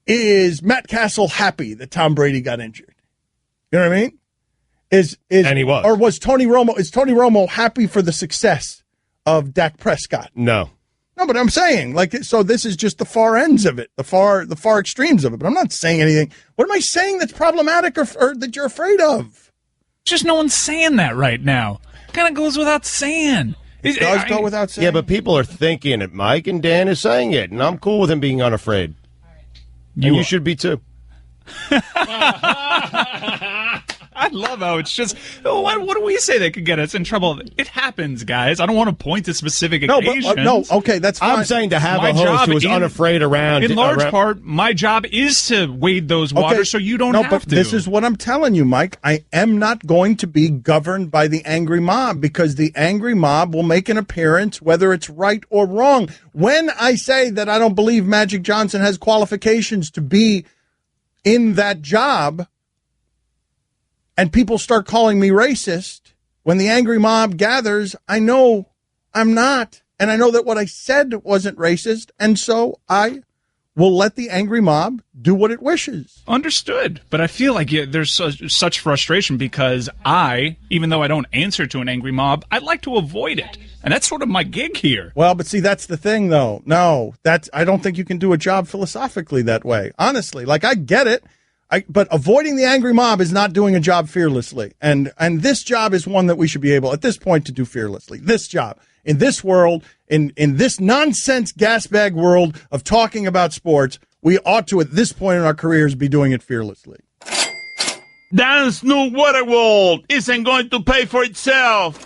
Matt Castle happy that Tom Brady got injured? You know what I mean? And he was. Or is Tony Romo happy for the success of Dak Prescott? No. No, but I'm saying, so this is just the far ends of it, the far extremes of it. But I'm not saying anything. What am I saying that's problematic or that you're afraid of? Just no one's saying that right now. Kind of goes without saying. It does go without saying. Yeah, but people are thinking it, Mike, and Dan is saying it, and I'm cool with him being unafraid. And you should be too. I love how it's just, what do we say that could get us in trouble? It happens, guys. I don't want to point to specific occasions. Okay, that's fine. I'm saying to have My a host job who is unafraid around. In large part, my job is to wade those waters so you don't have but to. This is what I'm telling you, Mike. I am not going to be governed by the angry mob, because the angry mob will make an appearance whether it's right or wrong. When I say that I don't believe Magic Johnson has qualifications to be in that job, and people start calling me racist, when the angry mob gathers, I know I'm not. And I know that what I said wasn't racist. And so I will let the angry mob do what it wishes. Understood. But I feel like there's such frustration because even though I don't answer to an angry mob, I'd like to avoid it. And that's sort of my gig here. Well, but see, that's the thing, though. No, I don't think you can do a job philosophically that way. Honestly, I get it. But avoiding the angry mob is not doing a job fearlessly. And this job is one that we should be able, at this point, to do fearlessly. This job, in this world, in this nonsense gasbag world of talking about sports, we ought to, at this point in our careers, be doing it fearlessly. Dan's new water world isn't going to pay for itself.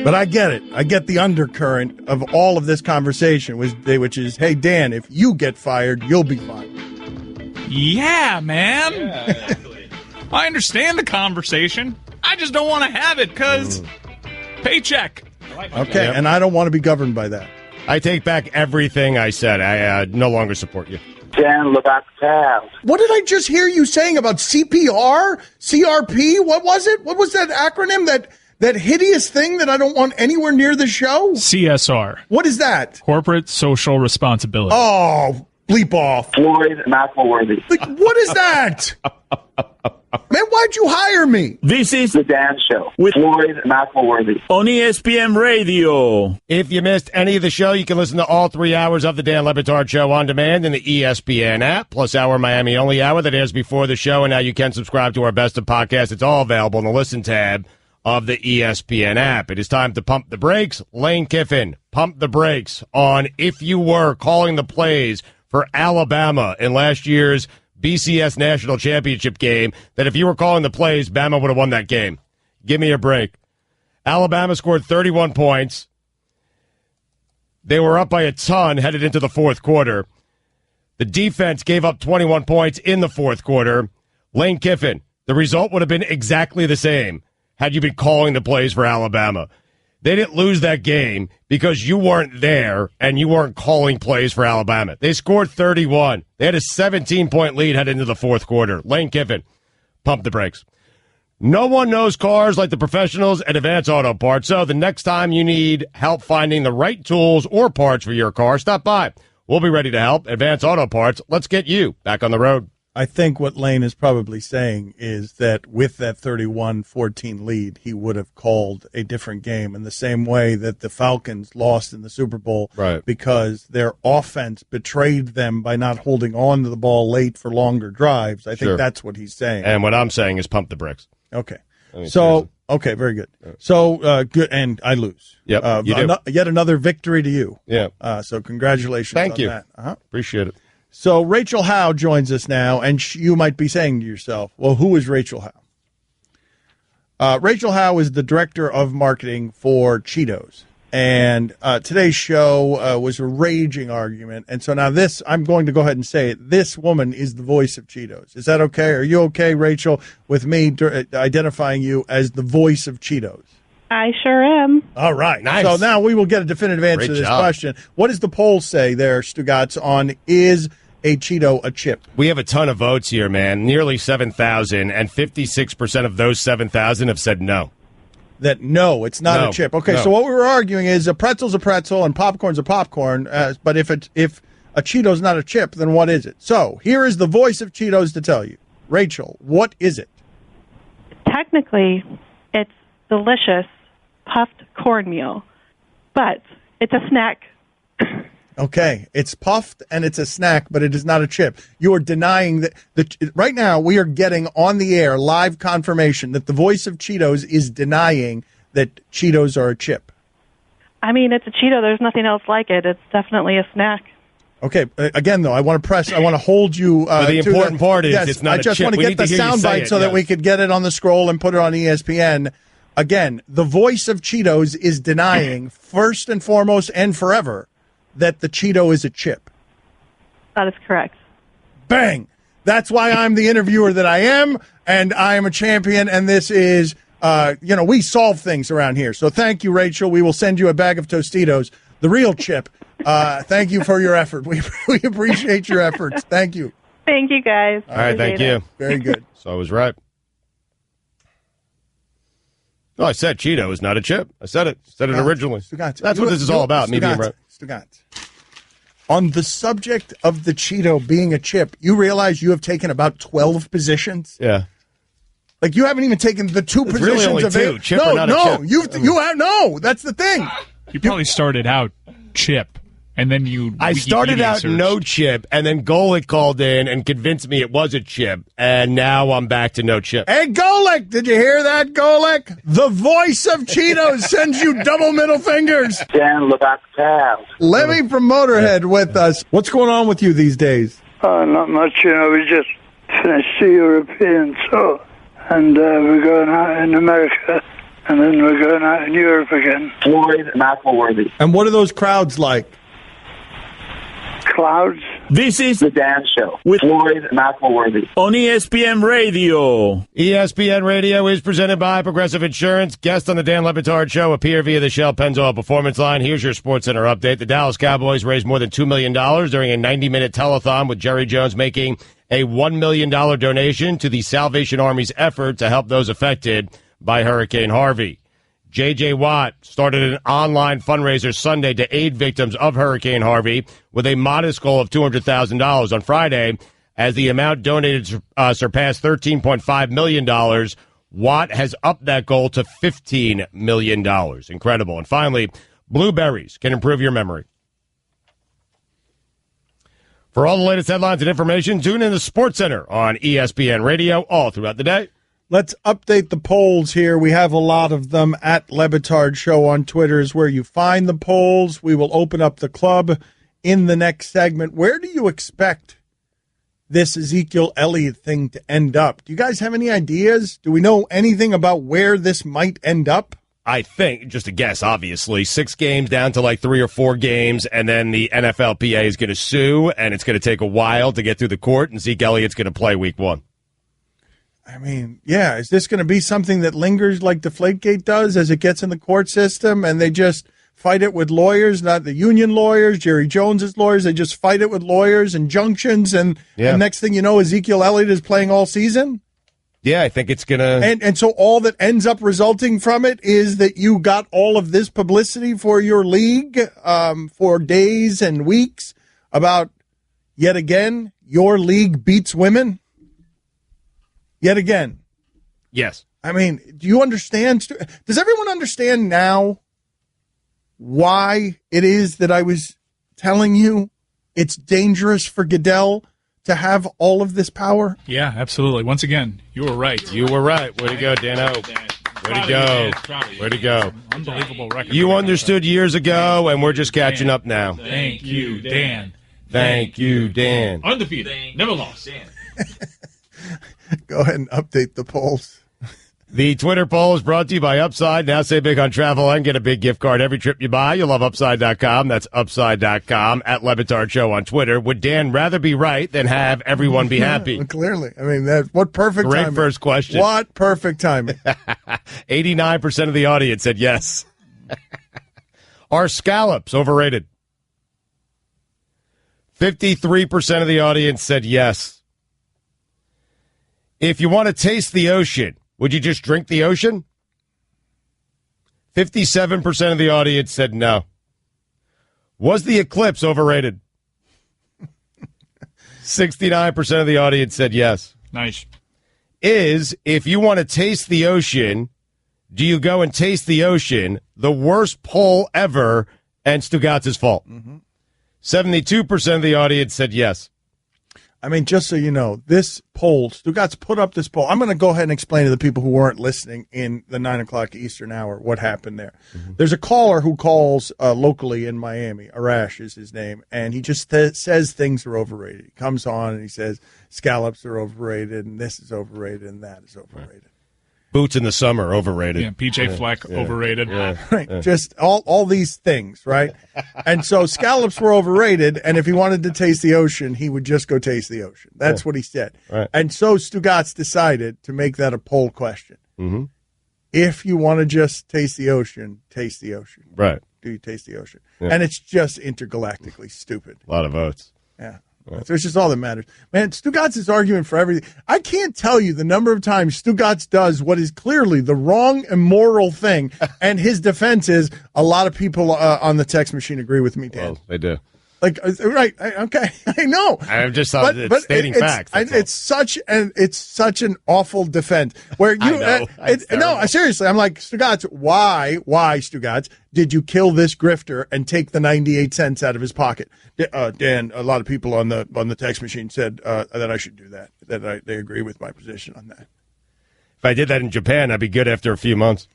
But I get it. I get the undercurrent of all of this conversation, which is, hey, Dan, if you get fired, you'll be fired. Yeah, man. Yeah, I understand the conversation. I just don't want to have it because paycheck. Okay, and I don't want to be governed by that. I take back everything I said. I no longer support you. Dan, look at the tab. What did I just hear you saying about CPR? CRP? What was it? What was that acronym? That hideous thing that I don't want anywhere near the show? CSR. What is that? Corporate Social Responsibility. Oh, bleep off. Floyd McElworthy. What is that? Man, why'd you hire me? This is The Dan Show with Floyd McElworthy on ESPN Radio. If you missed any of the show, you can listen to all 3 hours of the Dan Le Batard Show on demand in the ESPN app, plus our Miami Only hour that airs before the show, and now you can subscribe to our Best of Podcasts. It's all available in the Listen tab of the ESPN app. It is time to pump the brakes. Lane Kiffin, pump the brakes on if you were calling the plays for Alabama in last year's BCS National Championship game, that if you were calling the plays, Bama would have won that game. Give me a break. Alabama scored 31 points. They were up by a ton headed into the fourth quarter. The defense gave up 21 points in the fourth quarter. Lane Kiffin, the result would have been exactly the same had you been calling the plays for Alabama. They didn't lose that game because you weren't there and you weren't calling plays for Alabama. They scored 31. They had a 17-point lead heading into the fourth quarter. Lane Kiffin, pump the brakes. No one knows cars like the professionals at Advance Auto Parts, so the next time you need help finding the right tools or parts for your car, stop by. We'll be ready to help. Advance Auto Parts, let's get you back on the road. I think what Lane is probably saying is that with that 31-14 lead, he would have called a different game in the same way that the Falcons lost in the Super Bowl, right, because their offense betrayed them by not holding on to the ball late for longer drives. I think that's what he's saying. And what I'm saying is pump the brakes. Okay. Okay, very good. So, good, and I lose. Yep, you do. Yet another victory to you. Yeah. So congratulations Thank on you. that. Appreciate it. So Rachel Howe joins us now, and you might be saying to yourself, well, who is Rachel Howe? Rachel Howe is the director of marketing for Cheetos. And today's show was a raging argument. And so now this, I'm going to go ahead and say it, this woman is the voice of Cheetos. Is that okay? Are you okay, Rachel, with me identifying you as the voice of Cheetos? I sure am. All right. Nice. So now we will get a definitive answer to this question. What does the poll say there, Stugotz, on is a Cheeto a chip? We have a ton of votes here, man. Nearly 7,000, and 56% of those 7,000 have said no. that no, it's not No, a chip. Okay, no. so what we were arguing is a pretzel's a pretzel and popcorn's a popcorn. But if a Cheeto's not a chip, then what is it? So here is the voice of Cheetos to tell you. Rachel, what is it? Technically, it's delicious puffed cornmeal, but it's a snack. Okay, it's puffed and it's a snack, but it is not a chip. You are denying that. Right now, we are getting on the air live confirmation that the voice of Cheetos is denying that Cheetos are a chip. I mean, it's a Cheeto. There's nothing else like it. It's definitely a snack. Okay, again, though, I want to hold you. The important part is it's not a chip. I just want to get the soundbite so that we could get it on the scroll and put it on ESPN. Again, the voice of Cheetos is denying, first and foremost and forever, that the Cheeto is a chip. That is correct. Bang! That's why I'm the interviewer that I am, and I am a champion, and this is, we solve things around here. So thank you, Rachel. We will send you a bag of Tostitos, the real chip. Thank you for your effort. We appreciate your efforts. Thank you. Thank you, guys. All right, thank you. Very good. So I was right. No, I said Cheeto is not a chip. I said it. Said it originally. Stugotz. That's what this is all about, me being right. Stugotz. On the subject of the Cheeto being a chip, you realize you have taken about 12 positions? Yeah. Like, you haven't even taken the two It's positions really only of two, it. chip or not a chip. You have no. That's the thing. You probably started out chip, and then I started out no chip, and then Golic called in and convinced me it was a chip, and now I'm back to no chip. Hey, Golic, did you hear that, Golic? The voice of Cheetos sends you double middle fingers. Dan, look at the tab. Lemmy from Motorhead with us. What's going on with you these days? Not much, We just finished the European tour, and we're going out in America, and then we're going out in Europe again. Floyd McElworthy. And what are those crowds like? Clouds. This is The Dan Show with Floyd McElworthy on ESPN Radio. ESPN Radio is presented by Progressive Insurance. Guest on the Dan Le Batard Show appear via the Shell Pennzoil Performance Line. Here's your SportsCenter update. The Dallas Cowboys raised more than $2 million during a 90-minute telethon, with Jerry Jones making a $1 million donation to the Salvation Army's effort to help those affected by Hurricane Harvey. J.J. Watt started an online fundraiser Sunday to aid victims of Hurricane Harvey with a modest goal of $200,000. On Friday, as the amount donated surpassed $13.5 million, Watt has upped that goal to $15 million. Incredible. And finally, blueberries can improve your memory. For all the latest headlines and information, tune in to SportsCenter on ESPN Radio all throughout the day. Let's update the polls here. We have a lot of them at Le Batard Show on Twitter is where you find the polls. We will open up the club in the next segment. Where do you expect this Ezekiel Elliott thing to end up? Do you guys have any ideas? Do we know anything about where this might end up? I think, just a guess, obviously, 6 games down to like 3 or 4 games, and then the NFLPA is going to sue, and it's going to take a while to get through the court, and Zeke Elliott's going to play week 1. I mean, yeah, is this going to be something that lingers like Deflategate does as it gets in the court system and they just fight it with lawyers, not the union lawyers, Jerry Jones's lawyers. They just fight it with lawyers, injunctions, and next thing you know, Ezekiel Elliott is playing all season? Yeah, I think it's going to... And so all that ends up resulting from it is that you got all of this publicity for your league for days and weeks about, yet again, your league beats women? Yet again. Yes. I mean, do you understand? Does everyone understand now why it is that I was telling you it's dangerous for Goodell to have all of this power? Yeah, absolutely. Once again, you were right. You were right. Way to go, Dano. Way to go. Way to go. Unbelievable record. You understood years ago, and we're just catching up now. Thank you, Dan. Thank you, Dan. Undefeated. Never lost. Go ahead and update the polls. The Twitter poll is brought to you by Upside. Now say big on travel and get a big gift card every trip you buy. You'll love Upside.com. That's Upside.com. At Le Batard Show on Twitter. Would Dan rather be right than have everyone be happy? Clearly. I mean, what perfect Great timing. first question. What perfect timing. 89% of the audience said yes. Are scallops overrated? 53% of the audience said yes. If you want to taste the ocean, would you just drink the ocean? 57% of the audience said no. Was the eclipse overrated? 69% of the audience said yes. Nice. Is, if you want to taste the ocean, do you go and taste the ocean? The worst poll ever, and Stugotz's fault. 72% of the audience said yes. I mean, just so you know, this poll, Stugotz put up this poll. I'm going to go ahead and explain to the people who weren't listening in the 9 o'clock Eastern hour what happened there. There's a caller who calls locally in Miami. Arash is his name, and he just says things are overrated. He comes on and he says scallops are overrated, and this is overrated, and that is overrated. Boots in the summer, overrated. Yeah, PJ Fleck, overrated. Right, just all these things, right? And so scallops were overrated, and if he wanted to taste the ocean, he would just go taste the ocean. That's what he said. Right. And so Stugotz decided to make that a poll question. If you want to just taste the ocean, taste the ocean. Right. Do you taste the ocean? Yeah. And it's just intergalactically stupid. A lot of votes. Yeah. So it's just all that matters. Man, Stugotz is arguing for everything. I can't tell you the number of times Stugotz does what is clearly the wrong, immoral thing, and his defense is a lot of people on the text machine agree with me, Dan. Well, they do. Like, right, okay, I know. I'm just stating facts. It's such an awful defense. Where you, know. Seriously, I'm like, Stugotz, why, Stugotz, did you kill this grifter and take the 98 cents out of his pocket? Dan, a lot of people on the text machine said that I should do that. They agree with my position on that. If I did that in Japan, I'd be good after a few months.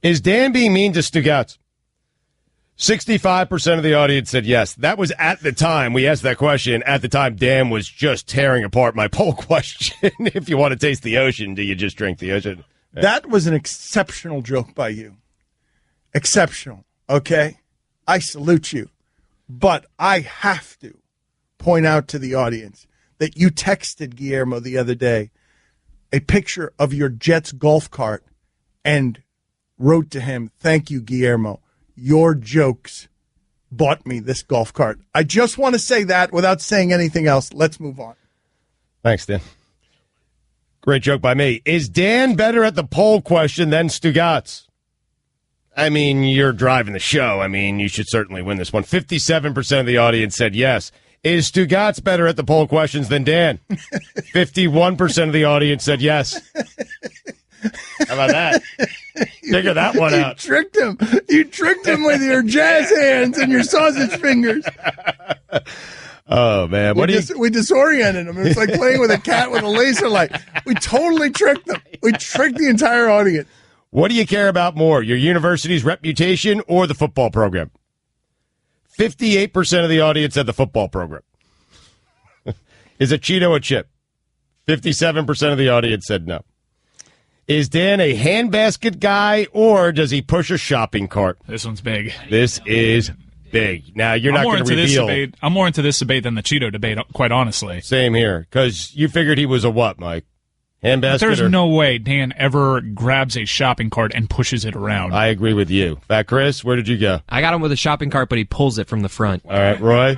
Is Dan being mean to Stugotz? 65% of the audience said yes. That was at the time we asked that question. At the time, Dan was just tearing apart my poll question. If you want to taste the ocean, do you just drink the ocean? That was an exceptional joke by you. Exceptional, okay? I salute you. But I have to point out to the audience that you texted Guillermo the other day a picture of your Jets golf cart and wrote to him, "Thank you, Guillermo. Your jokes bought me this golf cart." I just want to say that without saying anything else. Let's move on. Thanks, Dan. Great joke by me. Is Dan better at the poll question than Stugotz? I mean, you're driving the show. I mean, you should certainly win this one. 57% of the audience said yes. Is Stugotz better at the poll questions than Dan? 51% of the audience said yes. How about that? Figure that one out. You tricked him with your jazz hands and your sausage fingers. Oh, man. We disoriented him. It's like playing with a cat with a laser light. We totally tricked them. We tricked the entire audience. What do you care about more, your university's reputation or the football program? 58% of the audience said the football program. Is a Cheeto a chip? 57% of the audience said no. Is Dan a handbasket guy, or does he push a shopping cart? This one's big. This is big. Now, you're not going to reveal. I'm more into this debate than the Cheeto debate, quite honestly. Same here, because you figured he was a what, Mike? Handbasket? There's no way Dan ever grabs a shopping cart and pushes it around. I agree with you. Fat Chris, where did you go? I got him with a shopping cart, but he pulls it from the front. All right, Roy?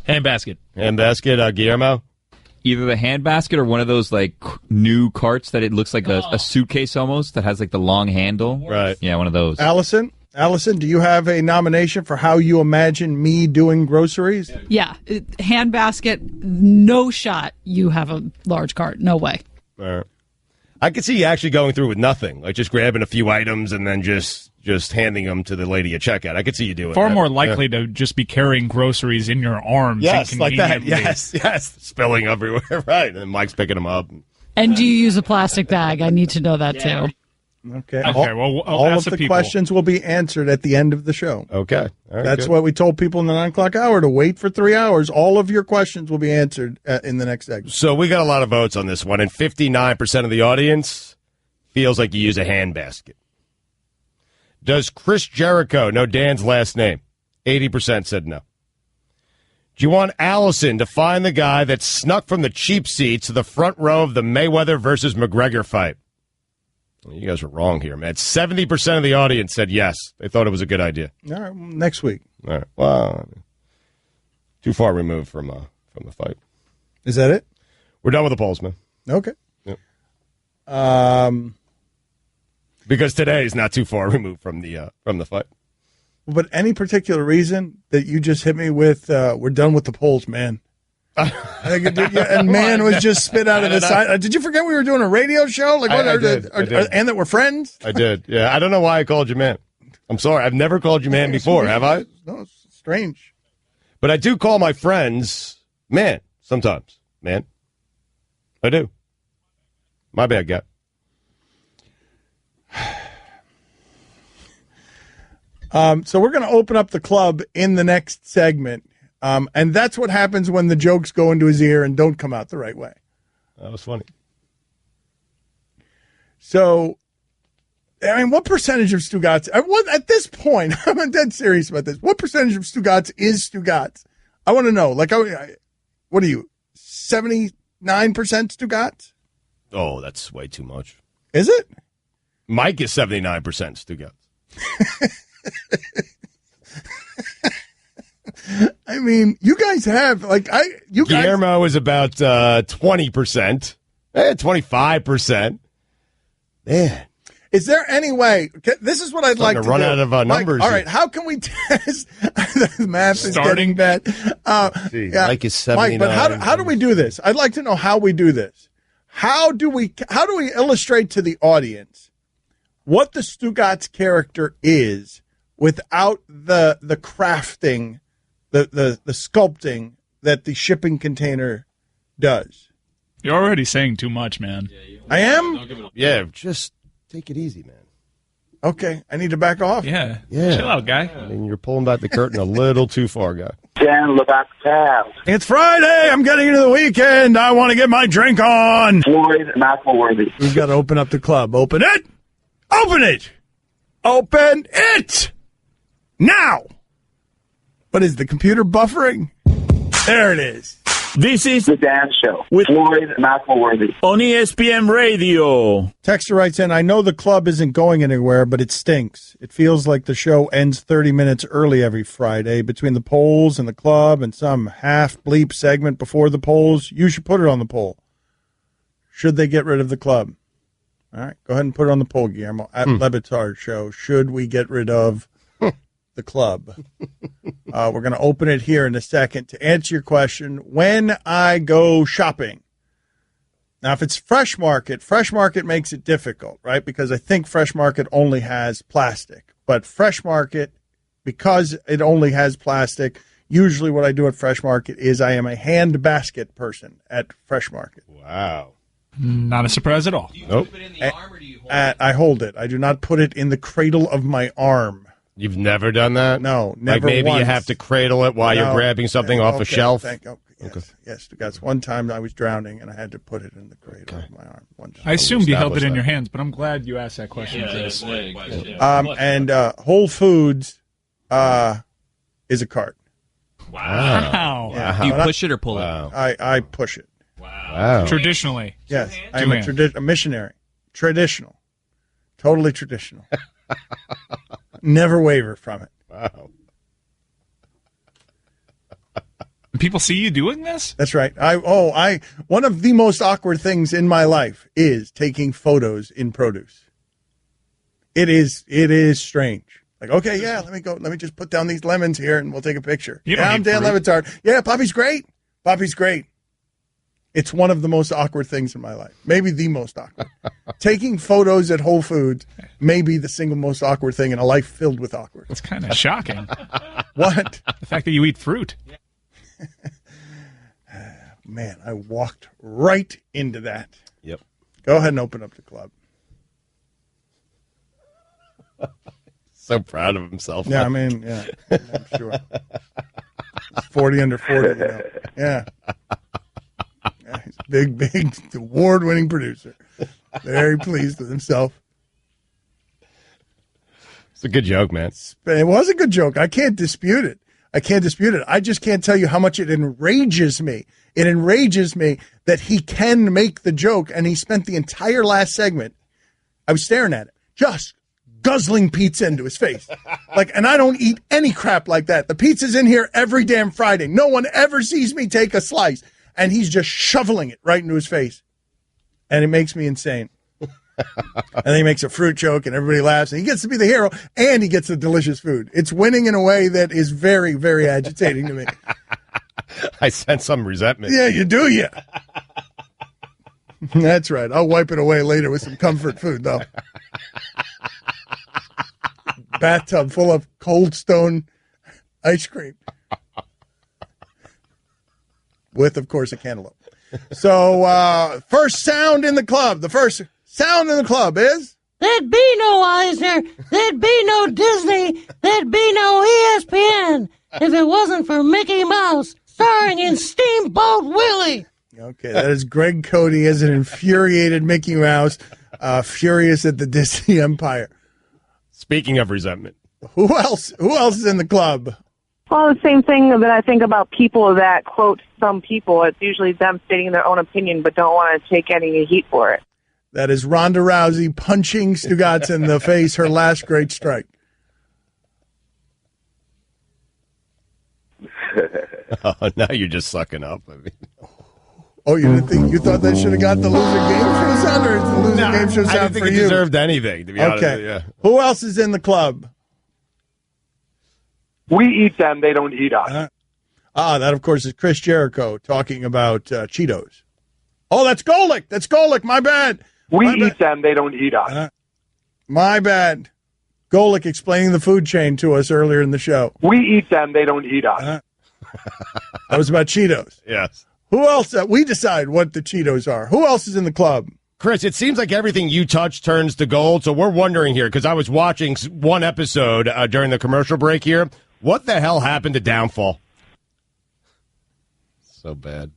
Handbasket. Handbasket. Guillermo? Either the handbasket or one of those like new carts that it looks like a suitcase almost that has like the long handle. Right. Yeah, one of those. Allison, do you have a nomination for how you imagine me doing groceries? Yeah. Handbasket, no shot you have a large cart. No way. All right. I could see you actually going through with nothing, like just grabbing a few items and then just handing them to the lady at checkout. I could see you doing Far that. more likely to just be carrying groceries in your arms. Yes, like that. inconveniently. Yes. Spilling everywhere. Right. And then Mike's picking them up. And do you use a plastic bag? I need to know that too. Okay. Well, all of ask the people. questions will be answered at the end of the show. Okay. All right, That's good. what we told people in the 9 o'clock hour, to wait for 3 hours. All of your questions will be answered in the next segment. So we got a lot of votes on this one, and 59% of the audience feels like you use a handbasket. Does Chris Jericho know Dan's last name? 80% said no. Do you want Allison to find the guy that snuck from the cheap seats to the front row of the Mayweather versus McGregor fight? Well, you guys are wrong here, man. 70% of the audience said yes. They thought it was a good idea. All right, next week. All right. Well, too far removed from the fight. Is that it? We're done with the polls, man. Okay. Yep. Because today is not too far removed from the fight. But any particular reason that you just hit me with, we're done with the polls, man. And man was just spit out of the side. Did you forget we were doing a radio show? Like, I did. And that we're friends? I did. Yeah, I don't know why I called you man. I'm sorry. I've never called you man before, have I? No, it's strange. But I do call my friends man sometimes. Man. I do. My bad, guy. So we're going to open up the club in the next segment. And that's what happens when the jokes go into his ear and don't come out the right way. That was funny. So, I mean, what percentage of Stugotz, at this point, I'm dead serious about this. What percentage of Stugotz is Stugotz? I want to know. Like, what are you, 79% Stugotz? Oh, that's way too much. Is it? Mike is 79% Stugotz. I mean, you guys have, Guillermo is about 20%. 25%. Man. Is there any way? This is what I'd like to run do. out of numbers. All right, how can we test? The math is getting bad. Mike is 79. Mike, but how do we do this? I'd like to know how we do this. How do we illustrate to the audience what the Stugotz character is without the crafting, the sculpting that the shipping container does? You're already saying too much, man. I am? Yeah, just take it easy, man. Okay, I need to back off. Yeah. Yeah. Chill out, guy. I mean, you're pulling back the curtain a little too far, guy. Dan, look back tab. It's Friday. I'm getting into the weekend. I want to get my drink on. Floyd McElworthy. We've got to open up the club. Open it. Open it. Open it. Now. What is the computer buffering? There it is. This is The Dan Show with Floyd McElworthy on ESPN Radio. Texter writes in, I know the club isn't going anywhere, but it stinks. It feels like the show ends 30 minutes early every Friday between the polls and the club and some half-bleep segment before the polls. You should put it on the poll. Should they get rid of the club? All right, go ahead and put it on the poll, Guillermo. At Batard Show, should we get rid of the club? We're going to open it here in a second. To answer your question, when I go shopping, now if it's Fresh Market makes it difficult, right? Because I think Fresh Market only has plastic. But Fresh Market, because it only has plastic, usually what I do at Fresh Market is I am a hand basket person at Fresh Market. Wow. Not a surprise at all. Nope. I hold it. I do not put it in the cradle of my arm. You've never done that? No, never. Like maybe once. you have to cradle it while you're grabbing something off a shelf? Yes, because one time I was drowning and I had to put it in the cradle of my arm. One time. I assumed you held it in your hands, but I'm glad you asked that question, Chris. And Whole Foods is a cart. Wow. Yeah. Do you push it or pull it? I push it. Wow. Traditionally. Yes, I'm a missionary. Traditional. Totally traditional. Never waver from it. Wow. People see you doing this? That's right. One of the most awkward things in my life is taking photos in produce. It is strange. Like, okay, yeah, let me just put down these lemons here and we'll take a picture. I'm Dan Levitard. Yeah, Poppy's great. It's one of the most awkward things in my life. Maybe the most awkward. Taking photos at Whole Foods may be the single most awkward thing in a life filled with awkward. It's kind of shocking. What? The fact that you eat fruit. Man, I walked right into that. Yep. Go ahead and open up the club. So proud of himself. Yeah, I mean, yeah, I'm sure. It's 40 under 40, you know. Yeah. He's a big award-winning producer. Very pleased with himself. It's a good joke, man. It was a good joke. I can't dispute it. I just can't tell you how much it enrages me. It enrages me that he can make the joke, and he spent the entire last segment, I was staring at it, just guzzling pizza into his face. And I don't eat any crap like that. The pizza's in here every damn Friday. No one ever sees me take a slice. And he's just shoveling it right into his face. And it makes me insane. And then he makes a fruit joke, and everybody laughs, and he gets to be the hero, and he gets the delicious food. It's winning in a way that is very, very agitating to me. I sense some resentment. Yeah, you do, yeah. That's right. I'll wipe it away later with some comfort food, though. Bathtub full of Cold Stone ice cream. With, of course, a cantaloupe. So, first sound in the club. The first sound in the club is? There'd be no Eisner. There'd be no Disney. There'd be no ESPN if it wasn't for Mickey Mouse starring in Steamboat Willie. Okay, that is Greg Cody as an infuriated Mickey Mouse, furious at the Disney Empire. Speaking of resentment. Who else is in the club? Well, the same thing that I think about people that quote some people. It's usually them stating their own opinion but don't want to take any heat for it. That is Ronda Rousey punching Stugotz in the face, her last great strike. Oh, now you're just sucking up. I mean. Oh, you didn't think you thought that should have got the loser game show sound, or is the loser game show sound I didn't think for it you? deserved anything, to be honest with you. Yeah. Who else is in the club? We eat them, they don't eat us. That, of course, is Chris Jericho talking about Cheetos. Oh, that's Golic. That's Golic. My bad. We eat them, they don't eat us. My bad. Golic explaining the food chain to us earlier in the show. We eat them, they don't eat us. That was about Cheetos. Yes. Who else? We decide what the Cheetos are. Who else is in the club? Chris, it seems like everything you touch turns to gold, so we're wondering here, because I was watching one episode during the commercial break here. What the hell happened to Downfall? So bad.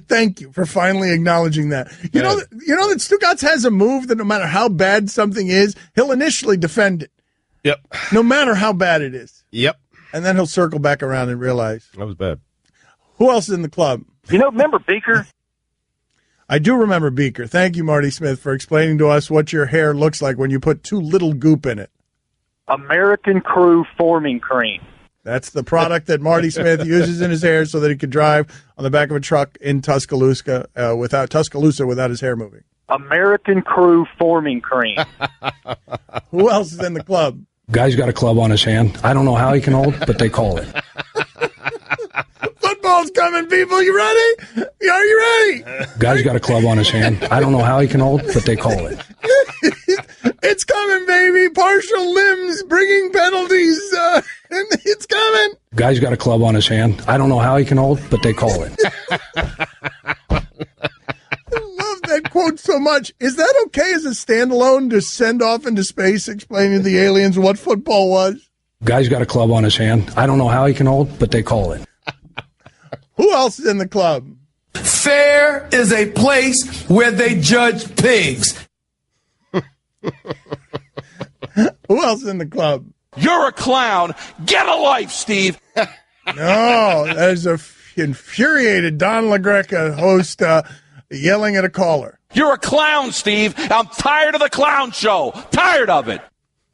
Thank you for finally acknowledging that. You know that Stugotz has a move that no matter how bad something is, he'll initially defend it. Yep. No matter how bad it is. Yep. And then he'll circle back around and realize. That was bad. Who else is in the club? Remember Beaker? I do remember Beaker. Thank you, Marty Smith, for explaining to us what your hair looks like when you put too little goop in it. American Crew Forming Cream. That's the product that Marty Smith uses in his hair so that he could drive on the back of a truck in Tuscaloosa without his hair moving. American Crew Forming Cream. Who else is in the club? Guy's got a club on his hand. I don't know how he can hold, but they call it. Football's coming, people. You ready? Are you ready? Guy's got a club on his hand. I don't know how he can hold, but they call it. It's coming, baby. Partial limbs, bringing penalties. It's coming. Guy's got a club on his hand. I don't know how he can hold, but they call it. I love that quote so much. Is that okay as a standalone to send off into space explaining to the aliens what football was? Guy's got a club on his hand. I don't know how he can hold, but they call it. Who else is in the club? Fair is a place where they judge pigs. Who else is in the club? You're a clown. Get a life, Steve. No, that is a infuriated Don LaGreca host yelling at a caller. You're a clown, Steve. I'm tired of the clown show. Tired of it.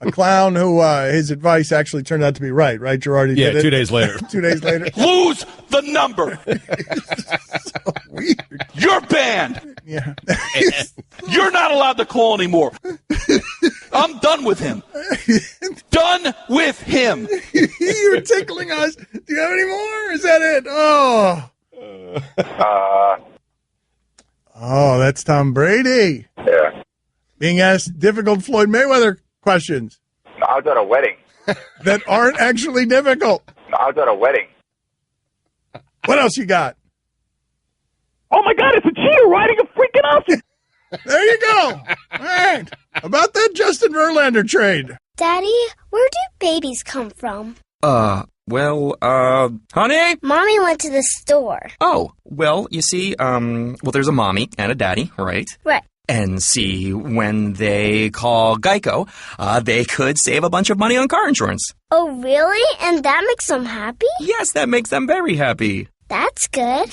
A clown who his advice actually turned out to be right, Girardi? Yeah, did it? 2 days later. 2 days later. Lose the number. So weird. You're banned. Yeah. You're not allowed to call anymore. I'm done with him. Done with him. You're tickling us. Do you have any more? Is that it? Oh. Oh, that's Tom Brady. Yeah. Being asked difficult Floyd Mayweather questions. I was at a wedding. That aren't actually difficult. I was at a wedding. What else you got? Oh, my God, it's a cheater riding a freaking ostrich. There you go. All right. About that Justin Verlander trade. Daddy, where do babies come from? Well, honey? Mommy went to the store. Oh, well, you see, there's a mommy and a daddy, right? Right. And see, when they call Geico, they could save a bunch of money on car insurance. Oh, really? And that makes them happy? Yes, that makes them very happy. That's good.